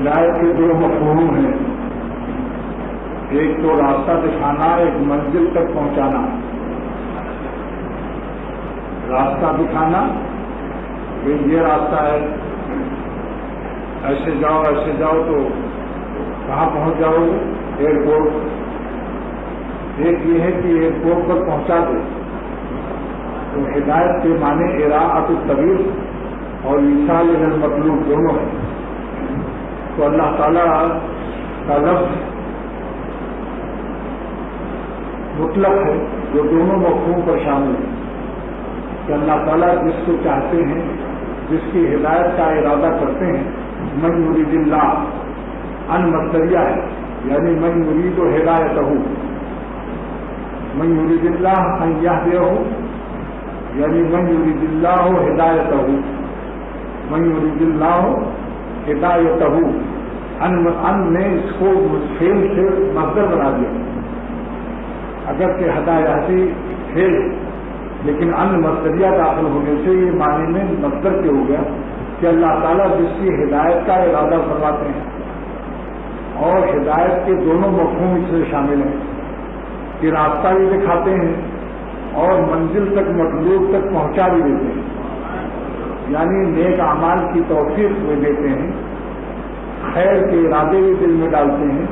ہدایت کے دو مفہوم ہیں، ایک تو راستہ دکھانا، ایک منزل تک پہنچانا۔ راستہ دکھانا کہ یہ راستہ ہے، ایسے جاؤ تو کہاں پہنچ جاؤ گے؟ ایئرپورٹ۔ ایک یہ ہے کہ ایئرپورٹ پر پہنچا دے۔ تو ہدایت کے معنی اراءۃ الطریق اور ایصال الی المطلوب دونوں ہیں۔ تو اللہ تعالیٰ کا لفظ مطلق ہے جو دونوں مفہوم پر شامل ہے کہ اللہ تعالیٰ جس کو چاہتے ہیں، جس کی ہدایت کا ارادہ کرتے ہیں، من یرید اللہ ان مصدریہ ہے، یعنی من یرید ہدایتہ، من یرید اللہ ان یہدیہ، یعنی من یرید اللہ ہدایتہ، من یرید اللہ ہدایتہ۔ ان نے اس کو فعل سے مصدر بنا دیا، اگرچہ ہدایتی فعل، لیکن ان مصدریہ داخل ہونے سے یہ معنی میں مصدر کے ہو گیا کہ اللہ تعالیٰ جس کی ہدایت کا ارادہ فرماتے ہیں، اور ہدایت کے دونوں مفہوم اس میں شامل ہیں کہ راستہ بھی دکھاتے ہیں اور منزل تک، مطلوب تک پہنچا بھی دیتے ہیں، یعنی نیک اعمال کی توفیق بھی دیتے ہیں، خیر کے ارادے بھی دل میں ڈالتے ہیں،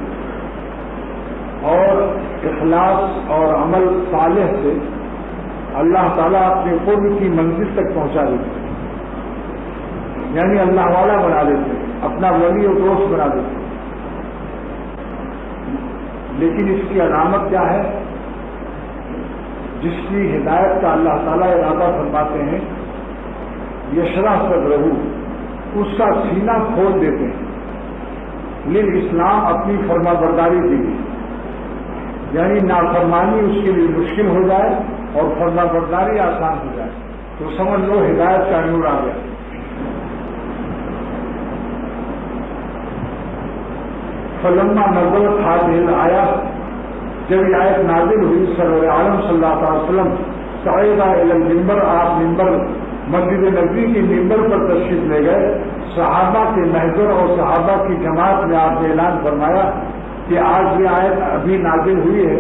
اور اخلاص اور عمل صالح سے اللہ تعالیٰ اپنے قرب کی منزل تک پہنچا دیتے ہیں، یعنی اللہ والا بنا دیتے ہیں، اپنا ولی و دوست بنا دیتے ہیں۔ لیکن اس کی علامت کیا ہے؟ جس کی ہدایت کا اللہ تعالیٰ ارادہ فرماتے ہیں، یشرح صدرہ، اس کا سینہ کھول دیتے ہیں، للاسلام، اپنی فرما برداری کے لیے، یعنی نافرمانی اس کے لیے مشکل ہو جائے اور فرما برداری آسان ہو جائے، تو سمجھ لو ہدایت کا نور آ گیا۔ فلما نزلت هذه الآیات، جب یہ آیت نازل ہوئی، سرور عالم صلی اللہ علیہ وسلم صعد الی المنبر، آپ منبر مسجد نبوی کے منبر پر تشریف لے گئے، صحابہ کے محضر اور صحابہ کی جماعت میں آپ نے اعلان فرمایا کہ آج یہ آیت ابھی نازل ہوئی ہے۔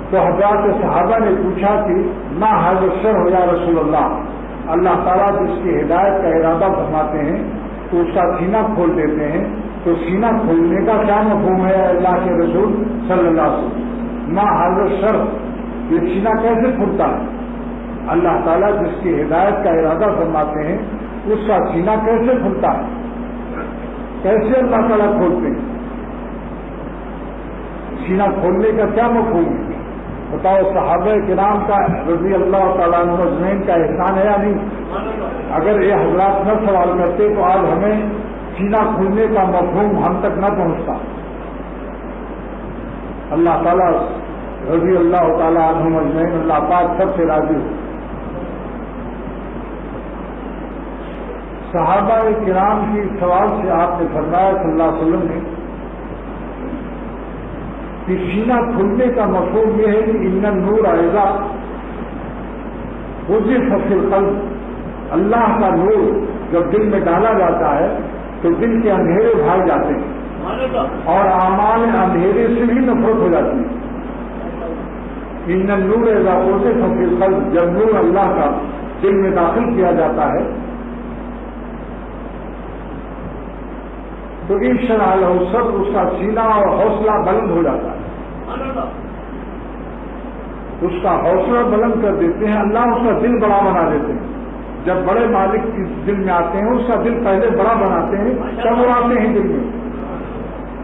تو حضرات صحابہ نے پوچھا کہ ما ھذا الشرع یا رسول اللہ، اللہ تعالیٰ جس کی ہدایت کا ارادہ فرماتے ہیں تو اس کا سینہ کھول دیتے ہیں، تو سینہ کھولنے کا کیا مفہوم ہے اللہ کے رسول صلی اللہ علیہ وسلم؟ ما ھذا الشرع، یہ سینہ کیسے کھلتا ہے؟ اللہ تعالیٰ جس کی ہدایت کا ارادہ فرماتے ہیں اس کا سینہ کیسے کھلتا ہے؟ کیسے اللہ تعالیٰ کھولتے ہیں؟ سینہ کھولنے کا کیا مفہوم ہے؟ بتاؤ، صحابہ کرام کا رضی اللہ تعالیٰ عنہ اجمعین کا احسان ہے یا نہیں؟ اگر یہ حضرات نہ سوال کرتے تو آج ہمیں سینہ کھلنے کا مفہوم ہم تک نہ پہنچتا۔ اللہ تعالیٰ رضی اللہ تعالیٰ عنہ اجمعین، اللہ پاک سب سے راضی ہو۔ صحابہ کرام کی سوال سے آپ نے فرمایا صلی اللہ علیہ وسلم نے کہ سینہ کھلنے کا مفہوم یہ ہے کہ ان النور اذا وضع فی القلب، اللہ کا نور جب دل میں ڈالا جاتا ہے تو دل کے اندھیرے بھاگ جاتے ہیں اور اعمال اندھیرے سے بھی نفرت ہو جاتی ہے۔ ان النور اذا وضع فی القلب، جب نور اللہ کا دل میں داخل کیا جاتا ہے تو انشاء اللہ سب اس کا سینہ اور حوصلہ بلند ہو جاتا ہے، اس کا حوصلہ بلند کر دیتے ہیں، اللہ اس کا دل بڑا بنا دیتے ہیں۔ جب بڑے مالک کی دل میں آتے ہیں اس کا دل پہلے بڑا بناتے ہیں، تب وہ آتے ہیں دل میں۔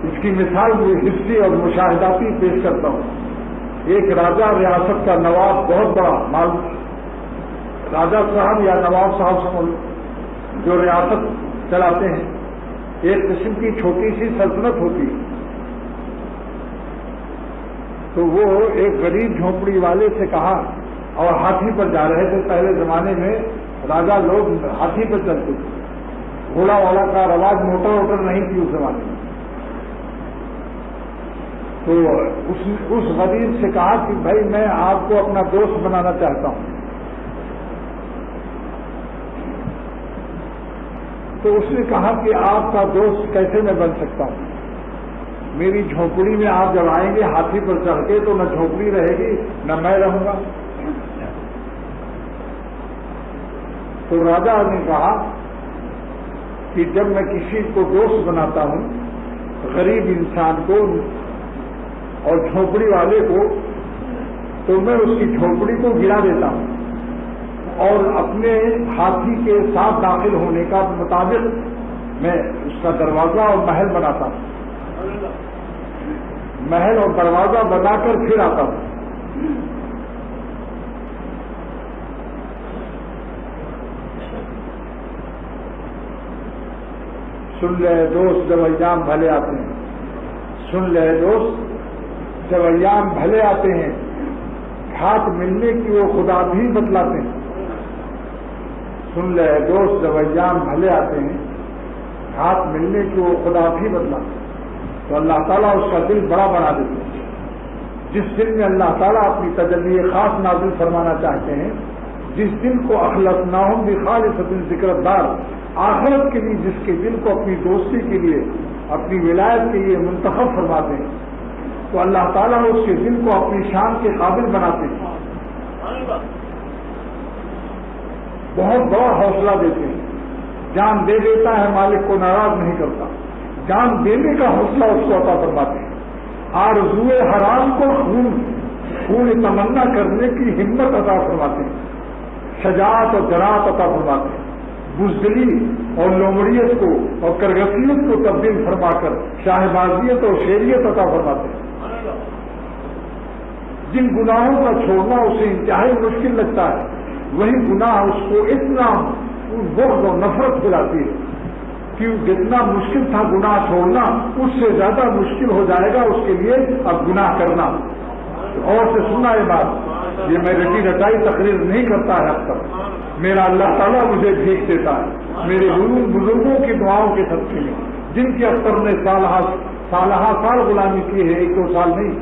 اس کی مثال میں حصی اور مشاہداتی پیش کرتا ہوں۔ ایک راجہ ریاست کا نواب، بہت بڑا مال، راجہ صاحب یا نواب صاحب سمجھ، جو ریاست چلاتے ہیں، ایک قسم کی چھوٹی سی سلطنت ہوتی ہے۔ تو وہ ایک غریب جھونپڑی والے سے کہا، اور ہاتھی پر جا رہے تھے، پہلے زمانے میں راجا لوگ ہاتھی پر چلتے تھے، گھوڑا والا کا رواج موٹر نہیں تھی اس زمانے میں۔ تو اس غریب سے کہا کہ بھائی میں آپ کو اپنا دوست بنانا چاہتا ہوں۔ تو اس نے کہا کہ آپ کا دوست کیسے میں بن سکتا ہوں؟ میری جھونپڑی میں آپ جب آئیں گے ہاتھی پر چڑھ کے تو نہ جھونپڑی رہے گی نہ میں رہوں گا. تو راجا نے کہا کہ جب میں کسی کو دوست بناتا ہوں، غریب انسان کو اور جھونپڑی والے کو، تو میں اس کی جھونپڑی کو گرا دیتا ہوں اور اپنے ہاتھی کے ساتھ داخل ہونے کا مطابق میں اس کا دروازہ اور محل بناتا ہوں، محل اور دروازہ بنا کر پھر آتا ہوں. سن لے دوست جب ایام بھلے آتے ہیں، سن لے دوست جب ایام بھلے آتے ہیں، ہاتھ ملنے کی وہ خدا بھی بتلاتے ہیں. سن لے دوست جب ایام بھلے آتے ہیں، ہاتھ ملنے کی وہ خدا بھی بتلاتے ہیں. تو اللہ تعالیٰ اس کا دل بڑا بنا دیتے ہیں. جس دن میں اللہ تعالیٰ اپنی تجلی خاص نازل فرمانا چاہتے ہیں، جس دل کو اخلصناہم بخالصۃ ذکر دار، آخرت کے لیے جس کے دل کو اپنی دوستی کے لیے، اپنی ولایت کے لیے منتخب فرماتے ہیں، تو اللہ تعالیٰ اس کے دل کو اپنی شان کے قابل بناتے ہیں، بہت بڑا حوصلہ دیتے ہیں. جان دے دیتا ہے، مالک کو ناراض نہیں کرتا. جان دینے کا حوصلہ اس کو عطا فرماتے ہیں. آرزوئے حرام کو خون تمنا کرنے کی ہمت عطا فرماتے ہیں. شجاعت اور جرأت عطا فرماتے ہیں. بزدلی اور لومڑیت کو اور کرگسیت کو تبدیل فرما کر شاہبازیت اور شیریت عطا فرماتے ہیں. جن گناہوں کا چھوڑنا اسے انتہائی مشکل لگتا ہے، وہی گناہ اس کو اتنا بغض اور نفرت پھیلاتی ہے کہ جتنا مشکل تھا گناہ چھوڑنا، اس سے زیادہ مشکل ہو جائے گا اس کے لیے اب گناہ کرنا. اور سے سنا یہ بات، یہ میں رٹی رٹائی تقریر نہیں کرتا ہے. اب تک میرا اللہ تعالیٰ مجھے بھیک دیتا ہے میرے بزرگوں کی دعاؤں کے صدقے میں، جن کے اختر نے سالہ سال غلامی کی ہے، 1-2 سال نہیں.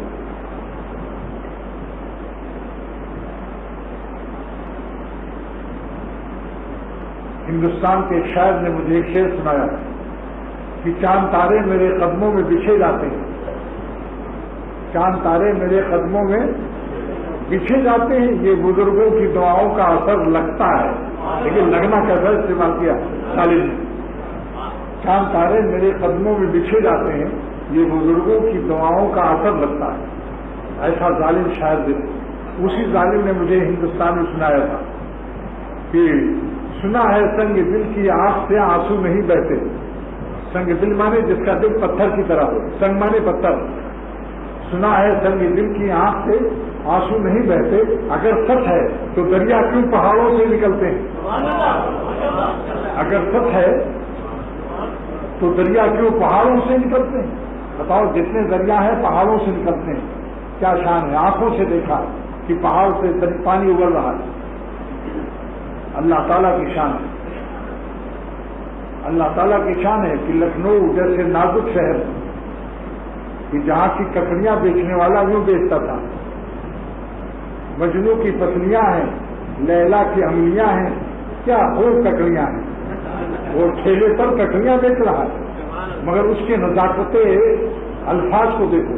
ہندوستان کے ایک شاعر نے مجھے ایک شعر سنایا کہ چاند تارے میرے قدموں میں بچھے جاتے ہیں، چاند تارے میرے قدموں میں بچھے جاتے ہیں. یہ بزرگوں کی دعاؤں کا اثر لگتا ہے، لیکن لگنا کیسا استعمال کیا سالم نے. چاند تارے میرے قدموں میں بچھے جاتے ہیں، یہ بزرگوں کی دعاؤں کا اثر لگتا ہے. ایسا ظالم شاعر دے. اسی ظالم نے مجھے ہندوستان میں سنایا تھا کہ سنا ہے سنگ دل کی آنکھ سے آنسو نہیں بہتے. سنگ دل مانے جس کا دل پتھر کی طرح ہو، سنگ مانے پتھر. سنا ہے سنگ دل کی آنکھ سے آنسو نہیں بہتے. اگر سچ ہے تو دریا کیوں پہاڑوں سے نکلتے ہیں؟ اگر سچ ہے تو دریا کیوں پہاڑوں سے نکلتے ہیں؟ بتاؤ، جتنے دریا ہیں پہاڑوں سے نکلتے ہیں. کیا شان ہے؟ آنکھوں سے دیکھا کہ پہاڑ سے پانی ابل رہا ہے. اللہ تعالیٰ کی شان ہے، اللہ تعالیٰ کی شان ہے کہ لکھنؤ جیسے نازک شہر کہ جہاں کی ککڑیاں بیچنے والا یوں بیچتا تھا. مجنو کی پسلیاں ہیں، لیلا کی املیاں ہیں، کیا خوب ککڑیاں ہیں. وہ ٹھیلے پر ککڑیاں بیچ رہا ہے، مگر اس کے نزاکت الفاظ کو دیکھو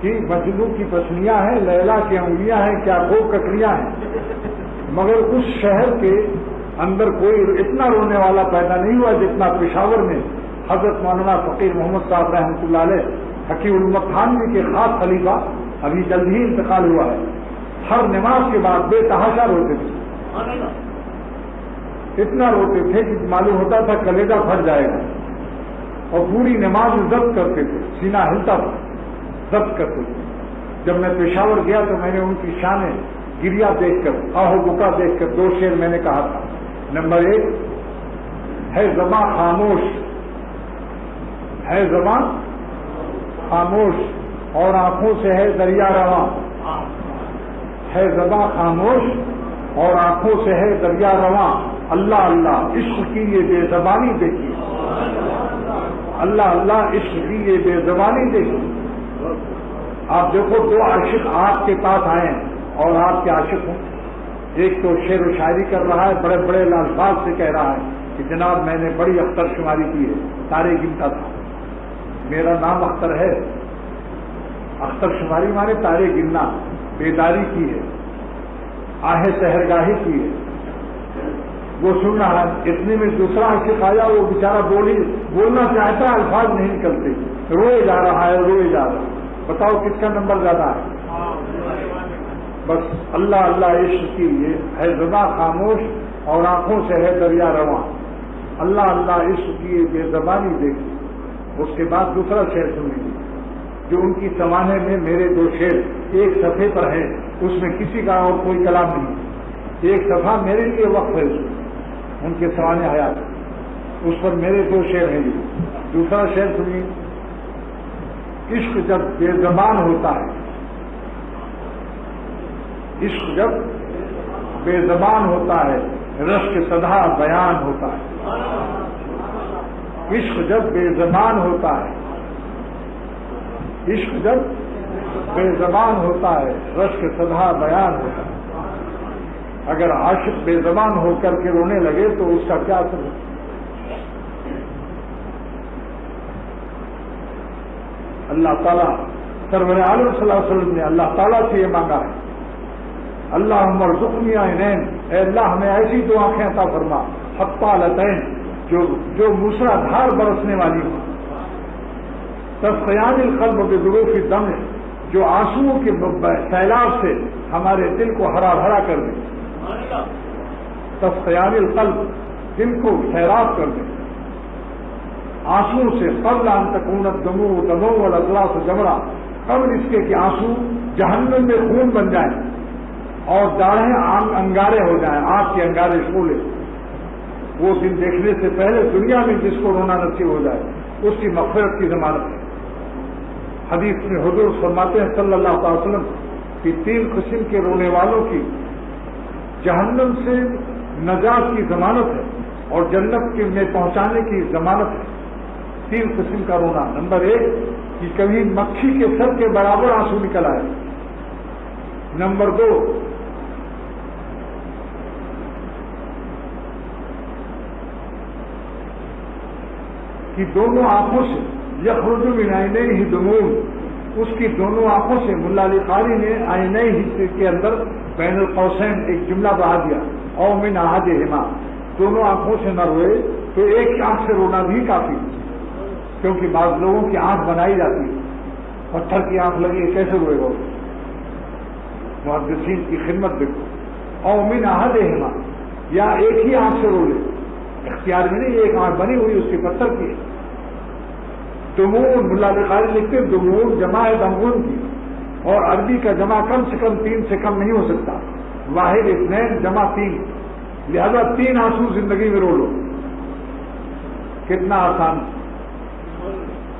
کہ مجنو کی پسلیاں ہیں، لیلا کی انگلیاں ہیں، کیا خوب ککڑیاں ہیں. مگر اس شہر کے اندر کوئی اتنا رونے والا پیدا نہیں ہوا جتنا پشاور میں حضرت مولانا فقیر محمد صاحب رحمۃ اللہ علیہ حکیم الامت تھانوی کے خاص خلیفہ، ابھی جلد ہی انتقال ہوا ہے. ہر نماز کے بعد بے تحاشا روتے تھے، اتنا روتے تھے کہ معلوم ہوتا تھا کلیجہ پھٹ جائے گا. اور پوری نماز میں ضبط کرتے تھے، سینہ ہلتا تھا، ضبط کرتے تھے. جب میں پشاور گیا تو میں نے ان کی شان گریا دیکھ کر، آہو بکا دیکھ کر 2 شعر میں نے کہا تھا. نمبر 1 ہے زباں خاموش، ہے زباں خاموش اور آنکھوں سے ہے دریا رواں. ہے زباں خاموش اور آنکھوں سے ہے دریا رواں. اللہ اللہ عشق کی یہ بے زبانی دیکھیے، اللہ اللہ عشق کی یہ بے زبانی دیکھیے. آپ دیکھو 2 عاشق آپ کے پاس آئے اور آپ کے عاشق ہوں، ایک تو شعر و شاعری کر رہا ہے، بڑے بڑے الفاظ سے کہہ رہا ہے کہ جناب میں نے بڑی اختر شماری کی ہے، تارے گنتا تھا، میرا نام اختر ہے۔ اختر شماری مانے تارے گننا، بیداری کی ہے، آہ سحرگاہی کی ہے، وہ سن رہا ہے۔ اتنے میں دوسرا عاشق آیا، وہ بیچارہ بولنا چاہتا ہے، الفاظ نہیں نکلتے، روئے جا رہا ہے، روئے جا رہا ہے۔ بتاؤ کس کا نمبر زیادہ ہے؟ بس اللہ اللہ عشق کی لیے ہے زباں خاموش اور آنکھوں سے ہے دریا رواں، اللہ اللہ عشق کی بے زبانی دیکھی۔ اس کے بعد دوسرا شعر سنیں گے جو ان کی سمانے میں میرے دو شعر ایک صفحے پر ہیں، اس میں کسی کا اور کوئی کلام نہیں، ایک صفحہ میرے لیے وقف ہے ان کے سمانے حیات، اس پر میرے دو شعر ہیں۔ دوسرا شعر سنیے، عشق جب بے زبان ہوتا ہے، عشق جب بے زبان ہوتا ہے، رشک سدھا بیان ہوتا ہے۔ عشق جب بے زبان ہوتا ہے، عشق جب بے زبان ہوتا ہے، رشک سدھا بیان ہوتا ہے۔ اگر عاشق بے زبان ہو کر کے رونے لگے تو اس کا کیا اثر ہے؟ اللہ تعالیٰ سرور عالم صلی اللہ علیہ وسلم نے اللہ تعالیٰ سے یہ مانگا ہے، اللہم ارزقنی عینین، اے اللہ ہمیں ایسی دو آنکھیں عطا فرما، حطالتین، جو موسلا دھار برسنے والی ہو، تسقیان القلب بظروف الدم، جو آنسوؤں کے سیلاب سے ہمارے دل کو ہرا بھرا کر دے، تسقیان القلب، دل کو سیراب کر دے آنسوؤں سے، قبل ان تکون الدموع دموع والاضلاع جمرا، قبل اس کے کہ آنسو جہنم میں خون بن جائیں اور داڑھیں انگارے ہو جائیں، آگ کے انگارے شعلے۔ وہ دن دیکھنے سے پہلے دنیا میں جس کو رونا نصیب ہو جائے اس کی مغفرت کی ضمانت ہے۔ حدیث میں حضور فرماتے ہیں صلی اللہ علیہ وسلم کہ 3 قسم کے رونے والوں کی جہنم سے نجات کی ضمانت ہے اور جنت میں پہنچانے کی ضمانت ہے۔ 3 قسم کا رونا، نمبر 1 کہ کبھی مکھی کے سر کے برابر آنسو نکل آئے، نمبر 2 کہ دونوں آنکھوں سے یخرج من عینیہ دموع، اس کی دونوں آنکھوں سے، ملا علی قاری نے عینیہ کے اندر بین القوسین ایک جملہ بڑھا دیا، او من احدہما، دونوں آنکھوں سے نہ روئے تو ایک آنکھ سے رونا بھی کافی، کیونکہ بعض لوگوں کی آنکھ بنائی جاتی ہے، پتھر کی آنکھ لگی کیسے روئے گا؟ محدثین کی خدمت دیکھو، او من احدہما، یا ایک ہی آنکھ سے رو لے، اختیار میں نہیں، ایک آنکھ بنی ہوئی اس کی پتھر کی۔ دموع، ملا بخاری لکھتے دموع جمع ہے دمغن کی، اور عربی کا جمع کم سے کم 3 سے کم نہیں ہو سکتا، واحد اثنین جمع 3، لہذا 3 آنسو زندگی میں رو لو، کتنا آسان،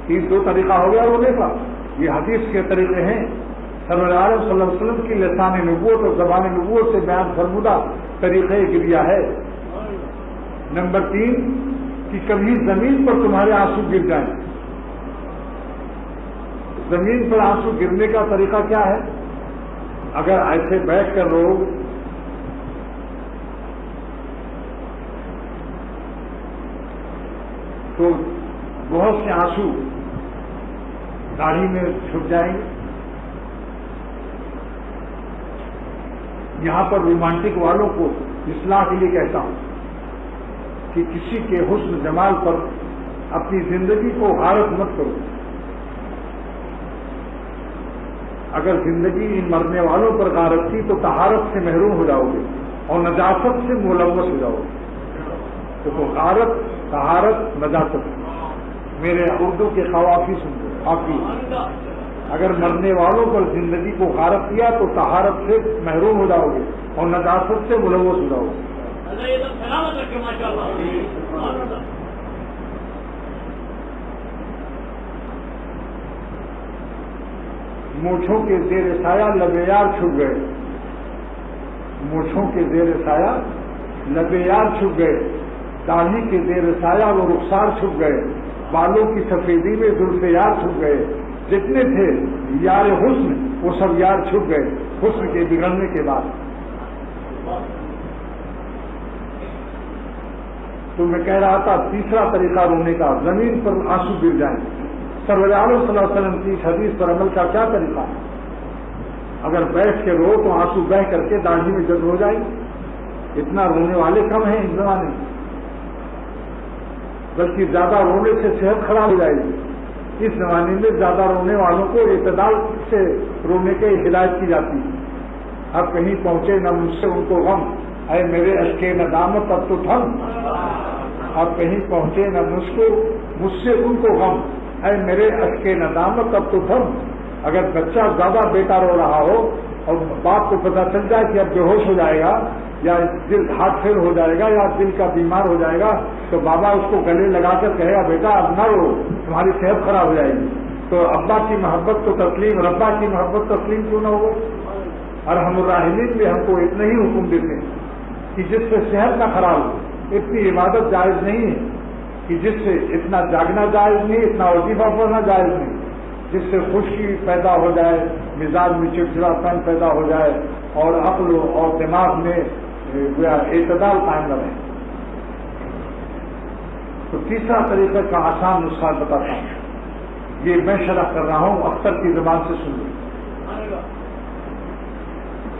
2 طریقہ ہو گیا رونے کا۔ یہ حدیث کے طریقے ہیں، سرور عالم صلی اللہ علیہ وسلم کی لسان نبوت اور زبان نبوت سے بیان فرمودہ طریقہ گریہ ہے۔ نمبر 3 کہ کبھی زمین پر تمہارے آنسو گر جائیں۔ زمین پر آنسو گرنے کا طریقہ کیا ہے؟ اگر ایسے بیٹھ کر رو تو بہت سے آنسو داڑھی میں چھپ جائیں گے۔ یہاں پر رومانٹک والوں کو اصلاح کے لیے کہتا ہوں کہ کسی کے حسن جمال پر اپنی زندگی کو غارت مت کرو۔ اگر زندگی ان مرنے والوں پر غارت تھی تو طہارت سے محروم ہو جاؤ گے اور نجاست سے ملوث ہو جاؤ گے۔ تو غارت، طہارت، نجاست، میرے اردو کے قوافی سن آفی، اگر مرنے والوں پر زندگی کو غارت کیا تو طہارت سے محروم ہو جاؤ گے اور نجاست سے ملوث ہو جاؤ گے۔ مونچھوں کے زیر سایہ لب یار چھپ گئے، مونچھوں کے زیر سایہ لب یار چھپ گئے، داڑھی کے زیر سایہ وہ رخسار چھپ گئے، بالوں کی سفیدی میں زلف یار چھپ گئے، جتنے تھے یار حسن وہ سب یار چھپ گئے حسن کے بگڑنے کے بعد۔ تو میں کہہ رہا تھا تیسرا طریقہ رونے کا زمین پر آنسو گر جائیں. سرور عالم صلی اللہ علیہ وسلم کی اس حدیث پر عمل کا کیا طریقہ ہے؟ اگر بیٹھ کے رو تو آنسو بہ کر کے داڑھی میں جذب ہو جائے. اتنا رونے والے کم ہیں اس زمانے میں، بلکہ زیادہ رونے سے صحت خراب ہو جائے گی. اس زمانے میں زیادہ رونے والوں کو اعتدال سے رونے کی ہدایت کی جاتی ہے. اب کہیں پہنچے نہ مجھ سے ان کو غم، اے میرے اشکے ندامت اب تو تھم. اب کہیں پہنچے نہ مجھ سے ان کو غم، اے میرے اشکے ندامت اب تو تھم. اگر بچہ زیادہ بیٹا رو رہا ہو اور باپ کو پتہ چل جائے کہ اب بے ہوش ہو جائے گا یا دل ہارٹ فیل ہو جائے گا یا دل کا بیمار ہو جائے گا تو بابا اس کو گلے لگا کر کہے گا بیٹا اب نہ رو، تمہاری صحت خراب ہو جائے گی. تو ابا کی محبت تو تسلیم، ربا کی محبت تسلیم کیوں نہ ہو؟ ارحم الراحمین بھی ہم کو اتنا ہی حکم دیتے ہیں کہ جس سے صحت نہ خراب ہو اتنی عبادت جائز نہیں ہے، کہ جس سے اتنا جاگنا جائز نہیں، اتنا وظیفہ پڑھنا جائز نہیں، جس سے خشکی پیدا ہو جائے، مزاج میں چڑچڑا پن پیدا ہو جائے اور عقل اور دماغ میں اعتدال قائم نہ رہے. تو تیسرا طریقہ کا آسان نسخہ بتاتا ہوں، یہ میں شرح کر رہا ہوں، اختر کی زبان سے سن لو.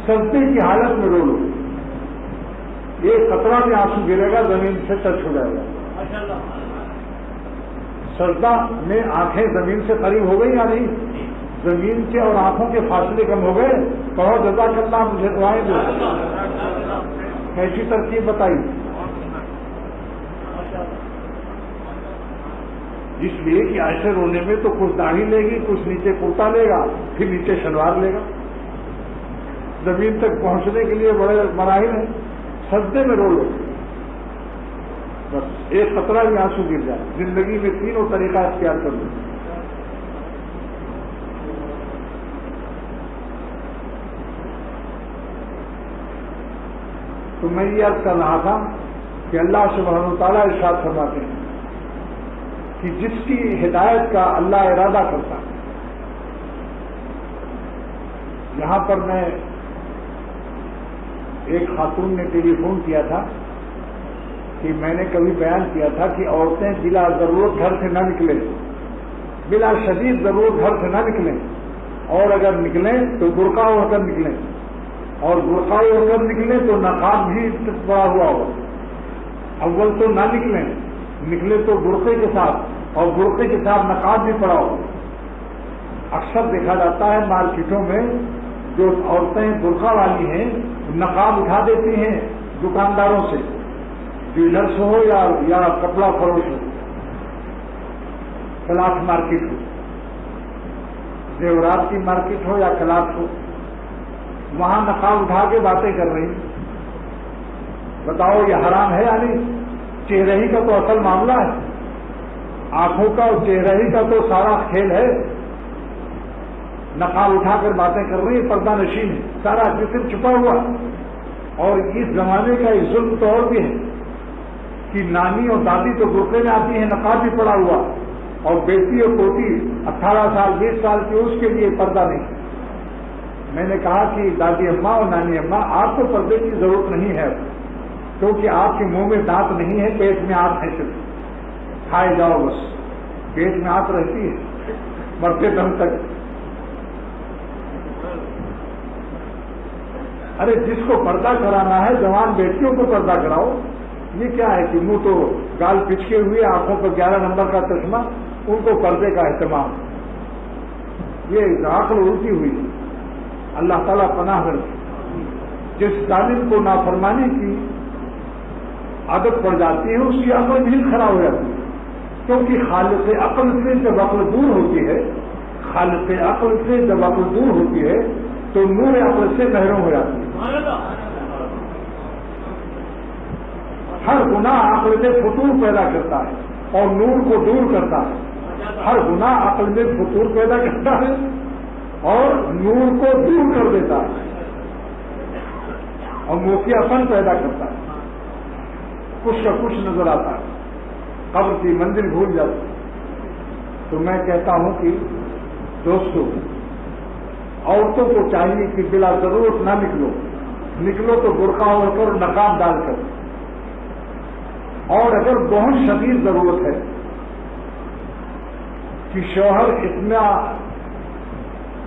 سجدے کی حالت میں رو لو، ایک قطرہ بھی آنسو گرے گا زمین سے ٹچ ہو جائے گا. سجدہ میں آنکھیں زمین سے قریب ہو گئی یا نہیں؟ زمین کے اور آنکھوں کے فاصلے کم ہو گئے. کہو جزاک اللہ، مجھے دعائیں دو. کیسی ترکیب بتائی؟ اس لیے کہ ایسے رونے میں تو کچھ داڑھی لے گی، کچھ نیچے کرتا لے گا، پھر نیچے شلوار لے گا. زمین تک پہنچنے کے لیے بڑے مراحل ہیں. سجدے میں رو لو، بس ایک قطرہ بھی آنسو گر جائے. زندگی میں تینوں طریقہ اختیار کر لو. تو میں یہ عرض کر رہا تھا کہ اللہ سبحانہ و تعالیٰ ارشاد فرماتے ہیں کہ جس کی ہدایت کا اللہ ارادہ کرتا ہے. یہاں پر میں ایک خاتون نے ٹیلی فون کیا تھا کہ میں نے کبھی بیان کیا تھا کہ عورتیں بلا ضرورت گھر سے نہ نکلیں، بلا شدید ضرورت گھر سے نہ نکلیں، اور اگر نکلیں تو برقع اوڑھ کر نکلیں، اور برقع اوڑھ کر نکلیں تو نقاب بھی پڑا ہوا ہو. اول تو نہ نکلیں تو برقعے کے ساتھ، اور برقعے کے ساتھ نقاب بھی پڑا ہو. اکثر دیکھا جاتا ہے مارکیٹوں میں جو عورتیں برقع والی ہیں نقاب اٹھا دیتی ہیں دکانداروں سے، جیولرس ہو یا کپڑا فروش ہو، کلاس مارکیٹ ہو، زیورات کی مارکیٹ ہو یا کلاس ہو، وہاں نقاب اٹھا کے باتیں کر رہی. بتاؤ یہ حرام ہے یا نہیں؟ چہرے ہی کا تو اصل معاملہ ہے، آنکھوں کا اور چہرے ہی کا تو سارا کھیل ہے. نقاب اٹھا کر باتیں کر رہی ہیں، پردہ نشین ہے، سارا جسم چھپا ہوا. اور اس زمانے کا ایک ظلم تو اور بھی ہے کہ نانی اور دادی تو برقعے میں آتی ہیں، نقاب بھی پڑا ہوا، اور بیٹی اور پوتی 18 سال 20 سال کی اس کے لیے پردہ نہیں. میں نے کہا کہ دادی اماں اور نانی اماں آپ کو پردے کی ضرورت نہیں ہے، کیونکہ آپ کے منہ میں دانت نہیں ہے، پیٹ میں آنت ہے، صرف کھائے جاؤ بس. پیٹ میں آنت رہتی ہے مرتے دم تک. ارے جس کو پردہ کرانا ہے جوان بیٹیوں کو پردہ کراؤ. یہ کیا ہے کہ منہ تو گال پچکے ہوئے، آنکھوں پر 11 نمبر کا چشمہ، ان کو پردے کا اہتمام. یہ عقل الٹی ہوئی. اللہ تعالیٰ پناہ کرے. جس ظالم کو نافرمانی کی عادت پڑ جاتی ہے اس کی عقل بھی خراب ہو جاتی ہے، کیونکہ خالق عقل سے جب عقل دور ہوتی ہے، خالق عقل سے جب عقل دور ہوتی ہے تو نور عقل سے محروم ہو جاتی ہے. ہر گناہ عقل میں فطور پیدا کرتا ہے اور نور کو دور کرتا ہے. ہر گناہ عقل میں فطور پیدا کرتا ہے اور نور کو دور کر دیتا ہے اور موقعاپن پیدا کرتا ہے. کچھ کا کچھ نظر آتا ہے، قبر کی منزل بھول جاتی ہے. تو میں کہتا ہوں کہ دوستو، عورتوں کو چاہیے کہ بلا ضرورت نہ نکلو تو برقع اوڑھ کر نقاب ڈال کر. اور اگر بہت شدید ضرورت ہے کہ شوہر اتنا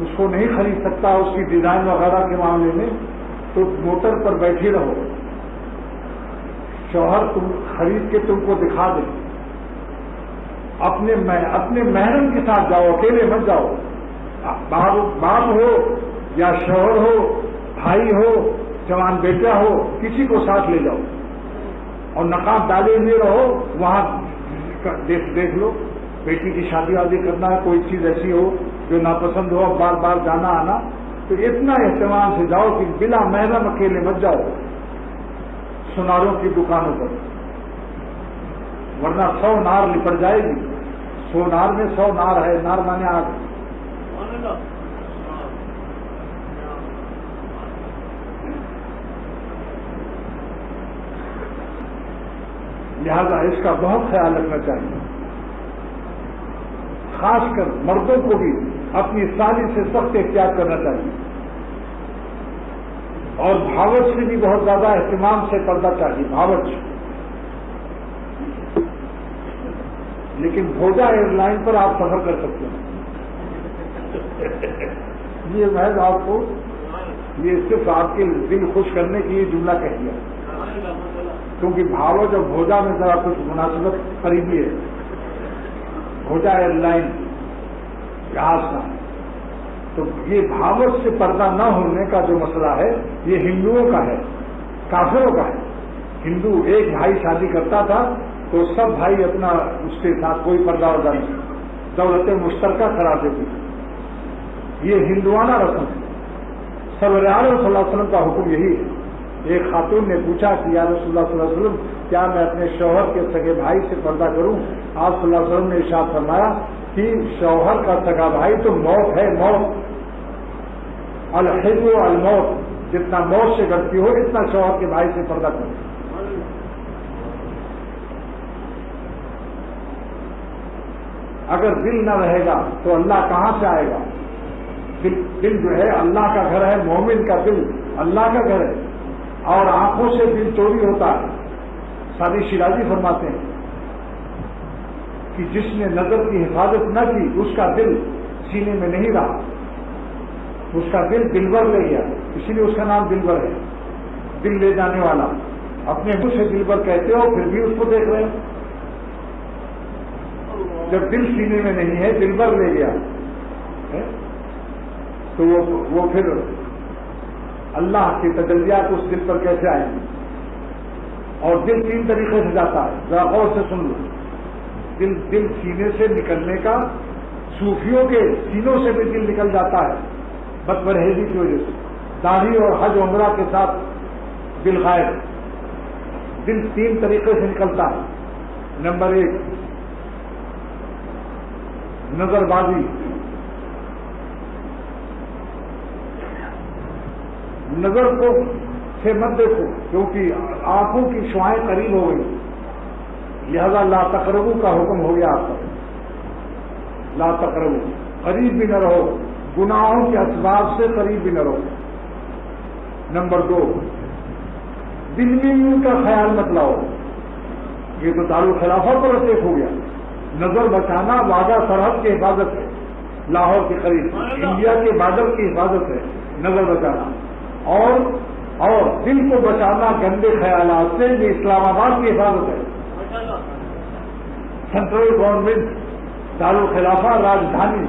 اس کو نہیں خرید سکتا اس کی ڈیزائن وغیرہ کے معاملے میں، تو موٹر پر بیٹھی رہو، شوہر تم خرید کے تم کو دکھا دے، اپنے محرم کے ساتھ جاؤ، اکیلے مت جاؤ، باپ ہو یا شوہر ہو، بھائی ہو، جوان بیٹا ہو، کسی کو ساتھ لے جاؤ اور نقاب ڈالے ہوئے رہو، وہاں دیکھ لو، بیٹی کی شادی وادی کرنا ہے، کوئی چیز ایسی ہو جو ناپسند ہو، بار بار جانا آنا، تو اتنا اہتمام سے جاؤ کہ بلا محرم اکیلے مت جاؤ سناروں کی دکانوں پر، ورنہ 100 نار لپٹ جائے گی. 100 نار میں 100 نار ہے، نار مانے آگ. لہذا اس کا بہت خیال رکھنا چاہیے، خاص کر مردوں کو بھی اپنی سالی سے سخت احتیاط کرنا چاہیے، اور بھاوچ سے بھی بہت زیادہ اہتمام سے پردہ چاہیے. بھاوچ، لیکن بھوجا ایئر لائن پر آپ سفر کر سکتے ہیں. یہ محض آپ کو یہ صرف آپ کے دل خوش کرنے کی یہ جملہ کہہ دیا، کیونکہ بھاوچ اور بھوجا میں ذرا کچھ مناسبت قریبی ہے. بھوجا ایئر لائن جہاز کا، تو یہ بھاوچ سے پردہ نہ ہونے کا جو مسئلہ ہے یہ ہندوؤں کا ہے، کافروں کا ہے. ہندو ایک بھائی شادی کرتا تھا تو سب بھائی اپنا اس کے ساتھ کوئی پردہ وردہ نہیں، دولت مشترکہ کراتے تھے. یہ ہندوانہ رسم ہے. سرور عالم صلی اللہ علیہ وسلم کا حکم یہی ہے. ایک خاتون نے پوچھا کہ یا رسول اللہ صلی اللہ علیہ وسلم کیا میں اپنے شوہر کے سگے بھائی سے پردہ کروں؟ آپ صلی اللہ علیہ وسلم نے ارشاد فرمایا کہ شوہر کا سگا بھائی تو موت ہے، موت. الحب الموت، جتنا موت سے ڈرتی ہو اتنا شوہر کے بھائی سے پردہ کرو. اگر دل نہ رہے گا تو اللہ کہاں سے آئے گا؟ دل جو ہے اللہ کا گھر ہے، مومن کا دل اللہ کا گھر ہے، اور آنکھوں سے دل چوری ہوتا ہے. سادی شیرازی فرماتے ہیں کہ جس نے نظر کی حفاظت نہ کی اس کا دل سینے میں نہیں رہا، اس کا دل دلبر لے گیا، اسی لیے اس کا نام دلبر ہے. دل لے جانے والا. اپنے منہ سے دلبر کہتے ہو پھر بھی اس کو دیکھ رہے ہو. جب دل سینے میں نہیں ہے، دلبر لے گیا تو وہ پھر اللہ کی تجلیات اس دل پر کیسے آئیں گی؟ اور دل 3 طریقے سے جاتا ہے، ذرا غور سے سن لو. دل سینے سے نکلنے کا، صوفیوں کے سینوں سے بھی دل نکل جاتا ہے بد پرہیزی کی وجہ سے. داڑھی اور حج عمرہ کے ساتھ دل غائب. دل 3 طریقے سے نکلتا ہے. نمبر 1 نظر بازی. نظر کو سے مت دیکھو کیونکہ آنکھوں کی شعائیں قریب ہو گئی، لہذا لا تقربو کا حکم ہو گیا آپ کا. لا تقربو، قریب بھی نہ رہو، گناہوں کے اسباب سے قریب بھی نہ رہو. نمبر 2 دل میں ان کا خیال مت لاؤ. یہ تو دارالخلافہ پر ٹیک ہو گیا. نظر بچانا واگا سرحد کی حفاظت ہے، لاہور کے قریب انڈیا کے بارڈر کی حفاظت ہے نظر بچانا. اور دل کو بچانا گندے خیالات سے یہ اسلام آباد کی حفاظت ہے. سینٹرل گورنمنٹ دارالخلافہ راجدھانی.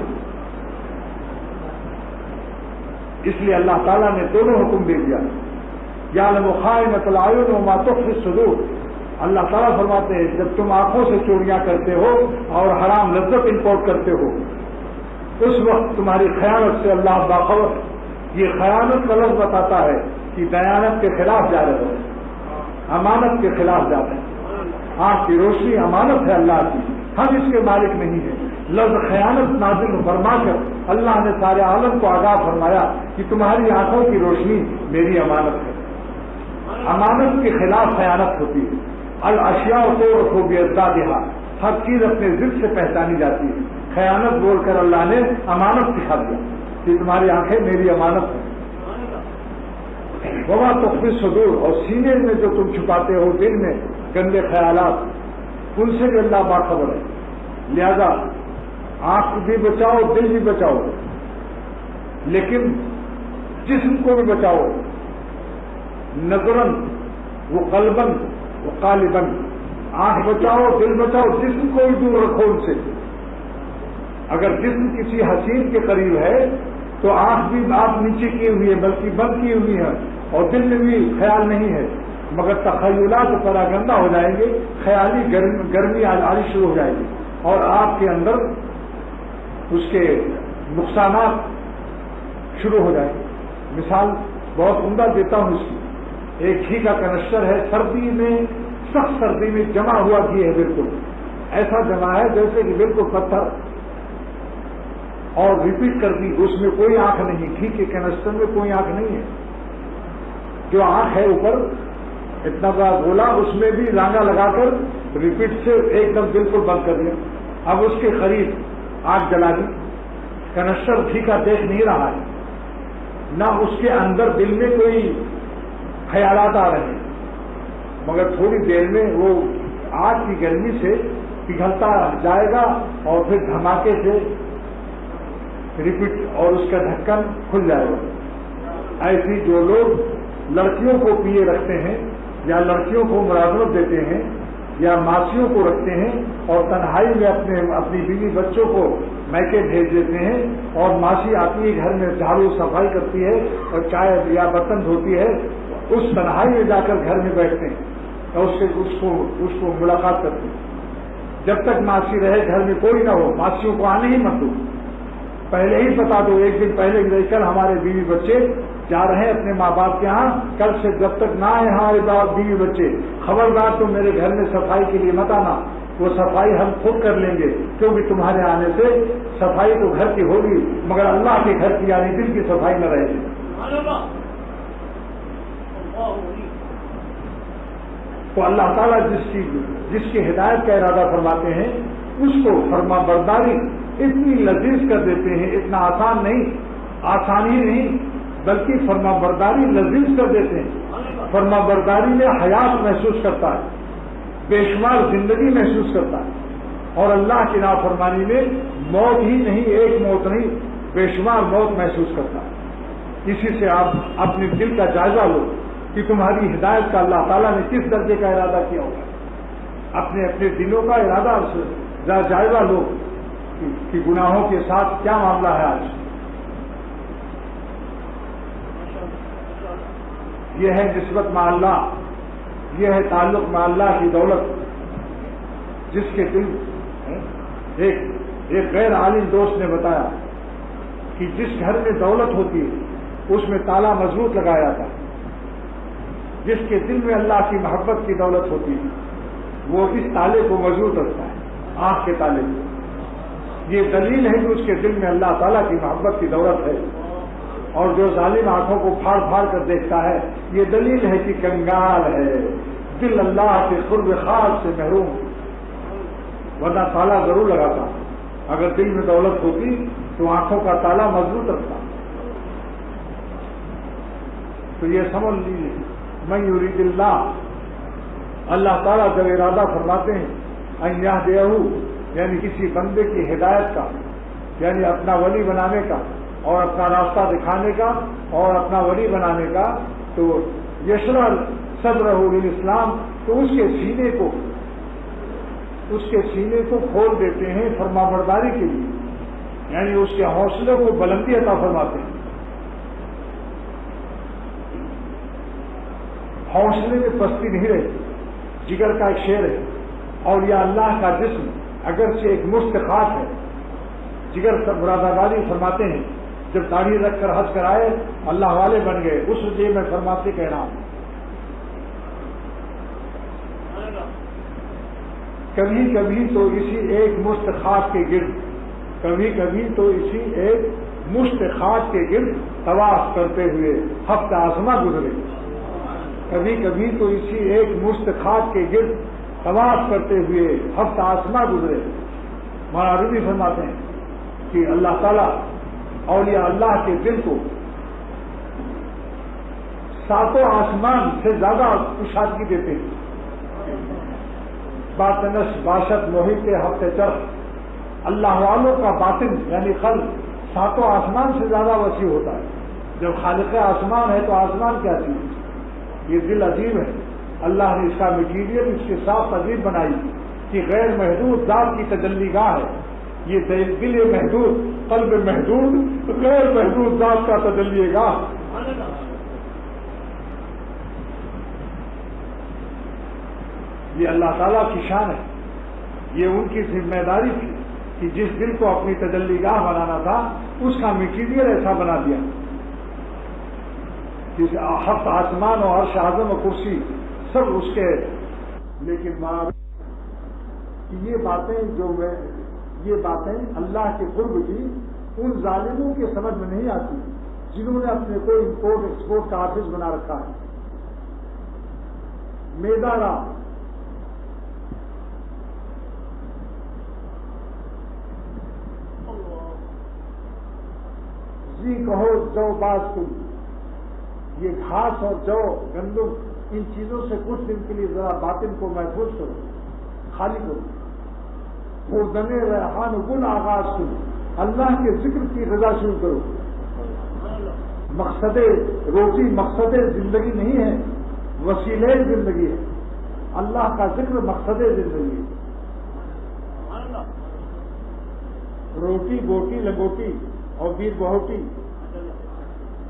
اس لیے اللہ تعالیٰ نے دونوں حکم دے دیا. یعلم خائنۃ الاعین وما تخفی الصدور. اللہ تعالیٰ فرماتے ہیں جب تم آنکھوں سے چوریاں کرتے ہو اور حرام لذت امپورٹ کرتے ہو اس وقت تمہاری خیانت سے اللہ باخبر. یہ خیانت کا لفظ بتاتا ہے کہ دیانت کے خلاف جا رہے ہو، امانت کے خلاف جا رہے ہیں. آنکھ کی روشنی امانت ہے اللہ کی، ہم اس کے مالک نہیں ہیں. لفظ خیانت نازل فرما کر اللہ نے سارے عالم کو آگاہ فرمایا کہ تمہاری آنکھوں کی روشنی میری امانت ہے. امانت کے خلاف خیانت ہوتی ہے. الاشیاء تعرف باضدادها، ہر چیز اپنے ضد سے پہچانی جاتی ہے. خیانت بول کر اللہ نے امانت سکھا دیا کہ تمہاری آنکھیں میری امانت ہیں. وما تخفی الصدور، اور سینے میں جو تم چھپاتے ہو دل میں گندے خیالات، ان سے بھی اللہ باخبر ہے. لہذا آنکھ بھی بچاؤ، دل بھی بچاؤ، لیکن جسم کو بھی بچاؤ. نظرن وہ قلبن وہ قالبن، آنکھ بچاؤ، دل بچاؤ، جسم کو بھی دور رکھو ان سے. اگر جسم کسی حسین کے قریب ہے تو آنکھ بھی آپ نیچے کی ہوئی ہے بلکہ بند کی ہوئی ہے، اور دل میں بھی خیال نہیں ہے، مگر تخیلات پراگندہ ہو جائیں گے، خیالی گرمی آنی شروع ہو جائے گی، اور آپ کے اندر اس کے نقصانات شروع ہو جائیں گے. مثال بہت عمدہ دیتا ہوں اس کی. ایک گھی کا کنسٹر ہے، سردی میں، سخت سردی میں جمع ہوا گھی ہے، بالکل ایسا جمع ہے جیسے کہ بالکل پتھر، اور ریپیٹ کر دی، اس میں کوئی آنکھ نہیں، گھی کے کنسٹر میں کوئی آنکھ نہیں ہے. جو آنکھ ہے اوپر اتنا بڑا گولا، اس میں بھی رانگا لگا کر ریپیٹ سے ایک دم بالکل بند کر دیا. اب اس کے قریب آنکھ جلا دی، کنسٹر گھی کا دیکھ نہیں رہا ہے، نہ اس کے اندر دل میں کوئی خیالات آ رہے ہیں، مگر تھوڑی دیر میں وہ آگ کی گرمی سے پگھلتا جائے گا اور پھر دھماکے سے ریپیٹ اور اس کا ڈھکن کھل جائے گا. ایسی جو لوگ لڑکیوں کو پیے رکھتے ہیں یا لڑکیوں کو ملازمت دیتے ہیں یا ماسیوں کو رکھتے ہیں اور تنہائی میں اپنی بیوی بچوں کو میکے بھیج دیتے ہیں، اور ماسی آتی ہے گھر میں جھاڑو صفائی کرتی ہے اور چائے یا برتن دھوتی ہے، اس تنہائی میں جا کر گھر میں بیٹھتے ہیں اور اس کو ملاقات کرتے ہیں. جب تک ماسی رہے گھر میں کوئی نہ ہو، ماسیوں کو آنے ہی مت دو، پہلے ہی بتا دو، ایک دن پہلے کل ہمارے بیوی بچے جا رہے ہیں اپنے ماں باپ کے ہاں، کل سے جب تک نہ آئے ہمارے بیوی بچے، خبردار تم میرے گھر میں صفائی کے لیے مت آنا، وہ صفائی ہم خود کر لیں گے، کیونکہ تمہارے آنے سے صفائی تو گھر کی ہوگی مگر اللہ کے گھر کی یعنی دل کی صفائی نہ رہے گی. تو اللہ تعالیٰ جس کی ہدایت کا ارادہ فرماتے ہیں اس کو فرما برداری اتنی لذیذ کر دیتے ہیں، اتنا آسان نہیں، آسانی نہیں بلکہ فرما برداری لذیذ کر دیتے ہیں. فرما برداری میں حیات محسوس کرتا ہے، بے شمار زندگی محسوس کرتا ہے، اور اللہ کی نافرمانی میں موت ہی نہیں، ایک موت نہیں، بے شمار موت محسوس کرتا ہے. اسی سے آپ اپنے دل کا جائزہ لو کہ تمہاری ہدایت کا اللہ تعالیٰ نے کس درجے کا ارادہ کیا ہوگا. اپنے دلوں کا ارادہ جائزہ لو کہ گناہوں کے ساتھ کیا معاملہ ہے آج. یہ ہے نسبت مع اللہ، یہ ہے تعلق مع اللہ کی دولت. جس کے دل ایک غیر عالم دوست نے بتایا کہ جس گھر میں دولت ہوتی ہے اس میں تالا مضبوط لگایا جاتا ہے، جس کے دل میں اللہ کی محبت کی دولت ہوتی ہے وہ اس تالے کو مضبوط رکھتا ہے، آنکھ کے تالے کو. یہ دلیل ہے کہ اس کے دل میں اللہ تعالیٰ کی محبت کی دولت ہے. اور جو ظالم آنکھوں کو پھاڑ پھاڑ کر دیکھتا ہے یہ دلیل ہے کہ کنگال ہے، دل اللہ کے قرب خاص سے محروم، ورنہ تالا ضرور لگاتا. اگر دل میں دولت ہوتی تو آنکھوں کا تالا مضبوط رکھتا. تو یہ سمجھ لیجیے من یرید اللہ، اللہ تعالیٰ جب ارادہ فرماتے ہیں ان یہدیہ، یعنی کسی بندے کی ہدایت کا، یعنی اپنا ولی بنانے کا اور اپنا راستہ دکھانے کا اور اپنا ولی بنانے کا، تو یشرح صدرہ للاسلام، تو اس کے سینے کو کھول دیتے ہیں فرما برداری کے لیے، یعنی اس کے حوصلے کو بلندی عطا فرماتے ہیں. حوصلے میں پستی نہیں رہتی. جگر کا ایک شعر ہے، اور یہ اللہ کا جسم اگرچہ ایک مشت خاک ہے. جگر برادربادی فرماتے ہیں جب داڑھی رکھ کر ہنس کر آئے اللہ والے بن گئے، اس لیے میں فرماتے کہہ رہا ہوں کبھی کبھی تو اسی ایک مشت خاک کے گرد، کبھی کبھی تو اسی ایک مشت خاک کے گرد طواف کرتے ہوئے ہفتہ آسماں گزرے. کبھی کبھی تو اسی ایک مشت خاک کے گرد طواف کرتے ہوئے ہفتہ آسماں گزرے. مولانا رومی فرماتے ہیں کہ اللہ تعالیٰ اولیاء اللہ کے دل کو ساتوں آسمان سے زیادہ کشادگی دیتے ہیں. باطنش باشد محیط ہفت چرخ، اللہ والوں کا باطن یعنی قلب ساتوں آسمان سے زیادہ وسیع ہوتا ہے. جب خالق آسمان ہے تو آسمان کیا چیز؟ یہ دل عظیم ہے. اللہ نے اس کا مٹیریل اس کے ساتھ عظیم بنائی کہ غیر محدود ذات کی تجلی گاہ ہے. یہ دل محدود، قلب محدود، غیر محدود ذات کا تجلی گاہ. یہ اللہ تعالیٰ کی شان ہے. یہ ان کی ذمہ داری تھی کہ جس دل کو اپنی تجلی گاہ بنانا تھا اس کا مٹیریل ایسا بنا دیا. ہفت آسمان اور عرش اعظم و کرسی سب اس کے. لیکن یہ باتیں اللہ کے قرب کی ان ظالموں کے سمجھ میں نہیں آتی جنہوں نے اپنے کو امپورٹ ایکسپورٹ کا آفس بنا رکھا ہے. میدارا جی کہو جو باز تم، یہ گھاس اور جو گندم ان چیزوں سے کچھ دن کے لیے ذرا باطن کو محفوظ کرو، خالی کرو. خوردن ریحان گل آغاز کرو، اللہ کے ذکر کی رضا شروع کرو. مقصد روزی مقصد زندگی نہیں ہے، وسیلے زندگی ہے. اللہ کا ذکر مقصد زندگی ہے. روٹی بوٹی لگوٹی اور بیر بہوٹی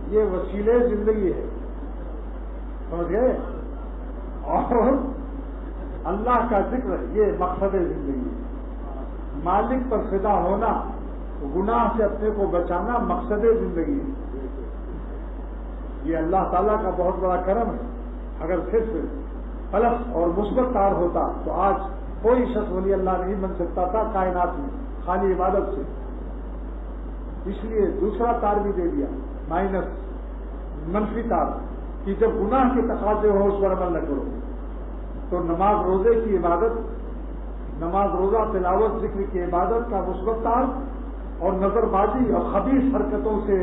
یہ وسیلے زندگی ہے، سمجھ گئے؟ اور اللہ کا ذکر یہ مقصد زندگی ہے. مالک پر فدا ہونا، گناہ سے اپنے کو بچانا مقصد زندگی ہے. یہ اللہ تعالیٰ کا بہت بڑا کرم ہے. اگر صرف پلس اور مثبت تار ہوتا تو آج کوئی شخص ولی اللہ نہیں بن سکتا تھا کائنات میں، خالی عبادت سے. اس لیے دوسرا تار بھی دے دیا، مائنس منفی تار، کہ جب گناہ کے تقاضے ہو اس پر عمل نہ کرو. تو نماز روزے کی عبادت، نماز روزہ تلاوت ذکر کی عبادت کا مثبت تار، اور نظر بازی اور خبیث حرکتوں سے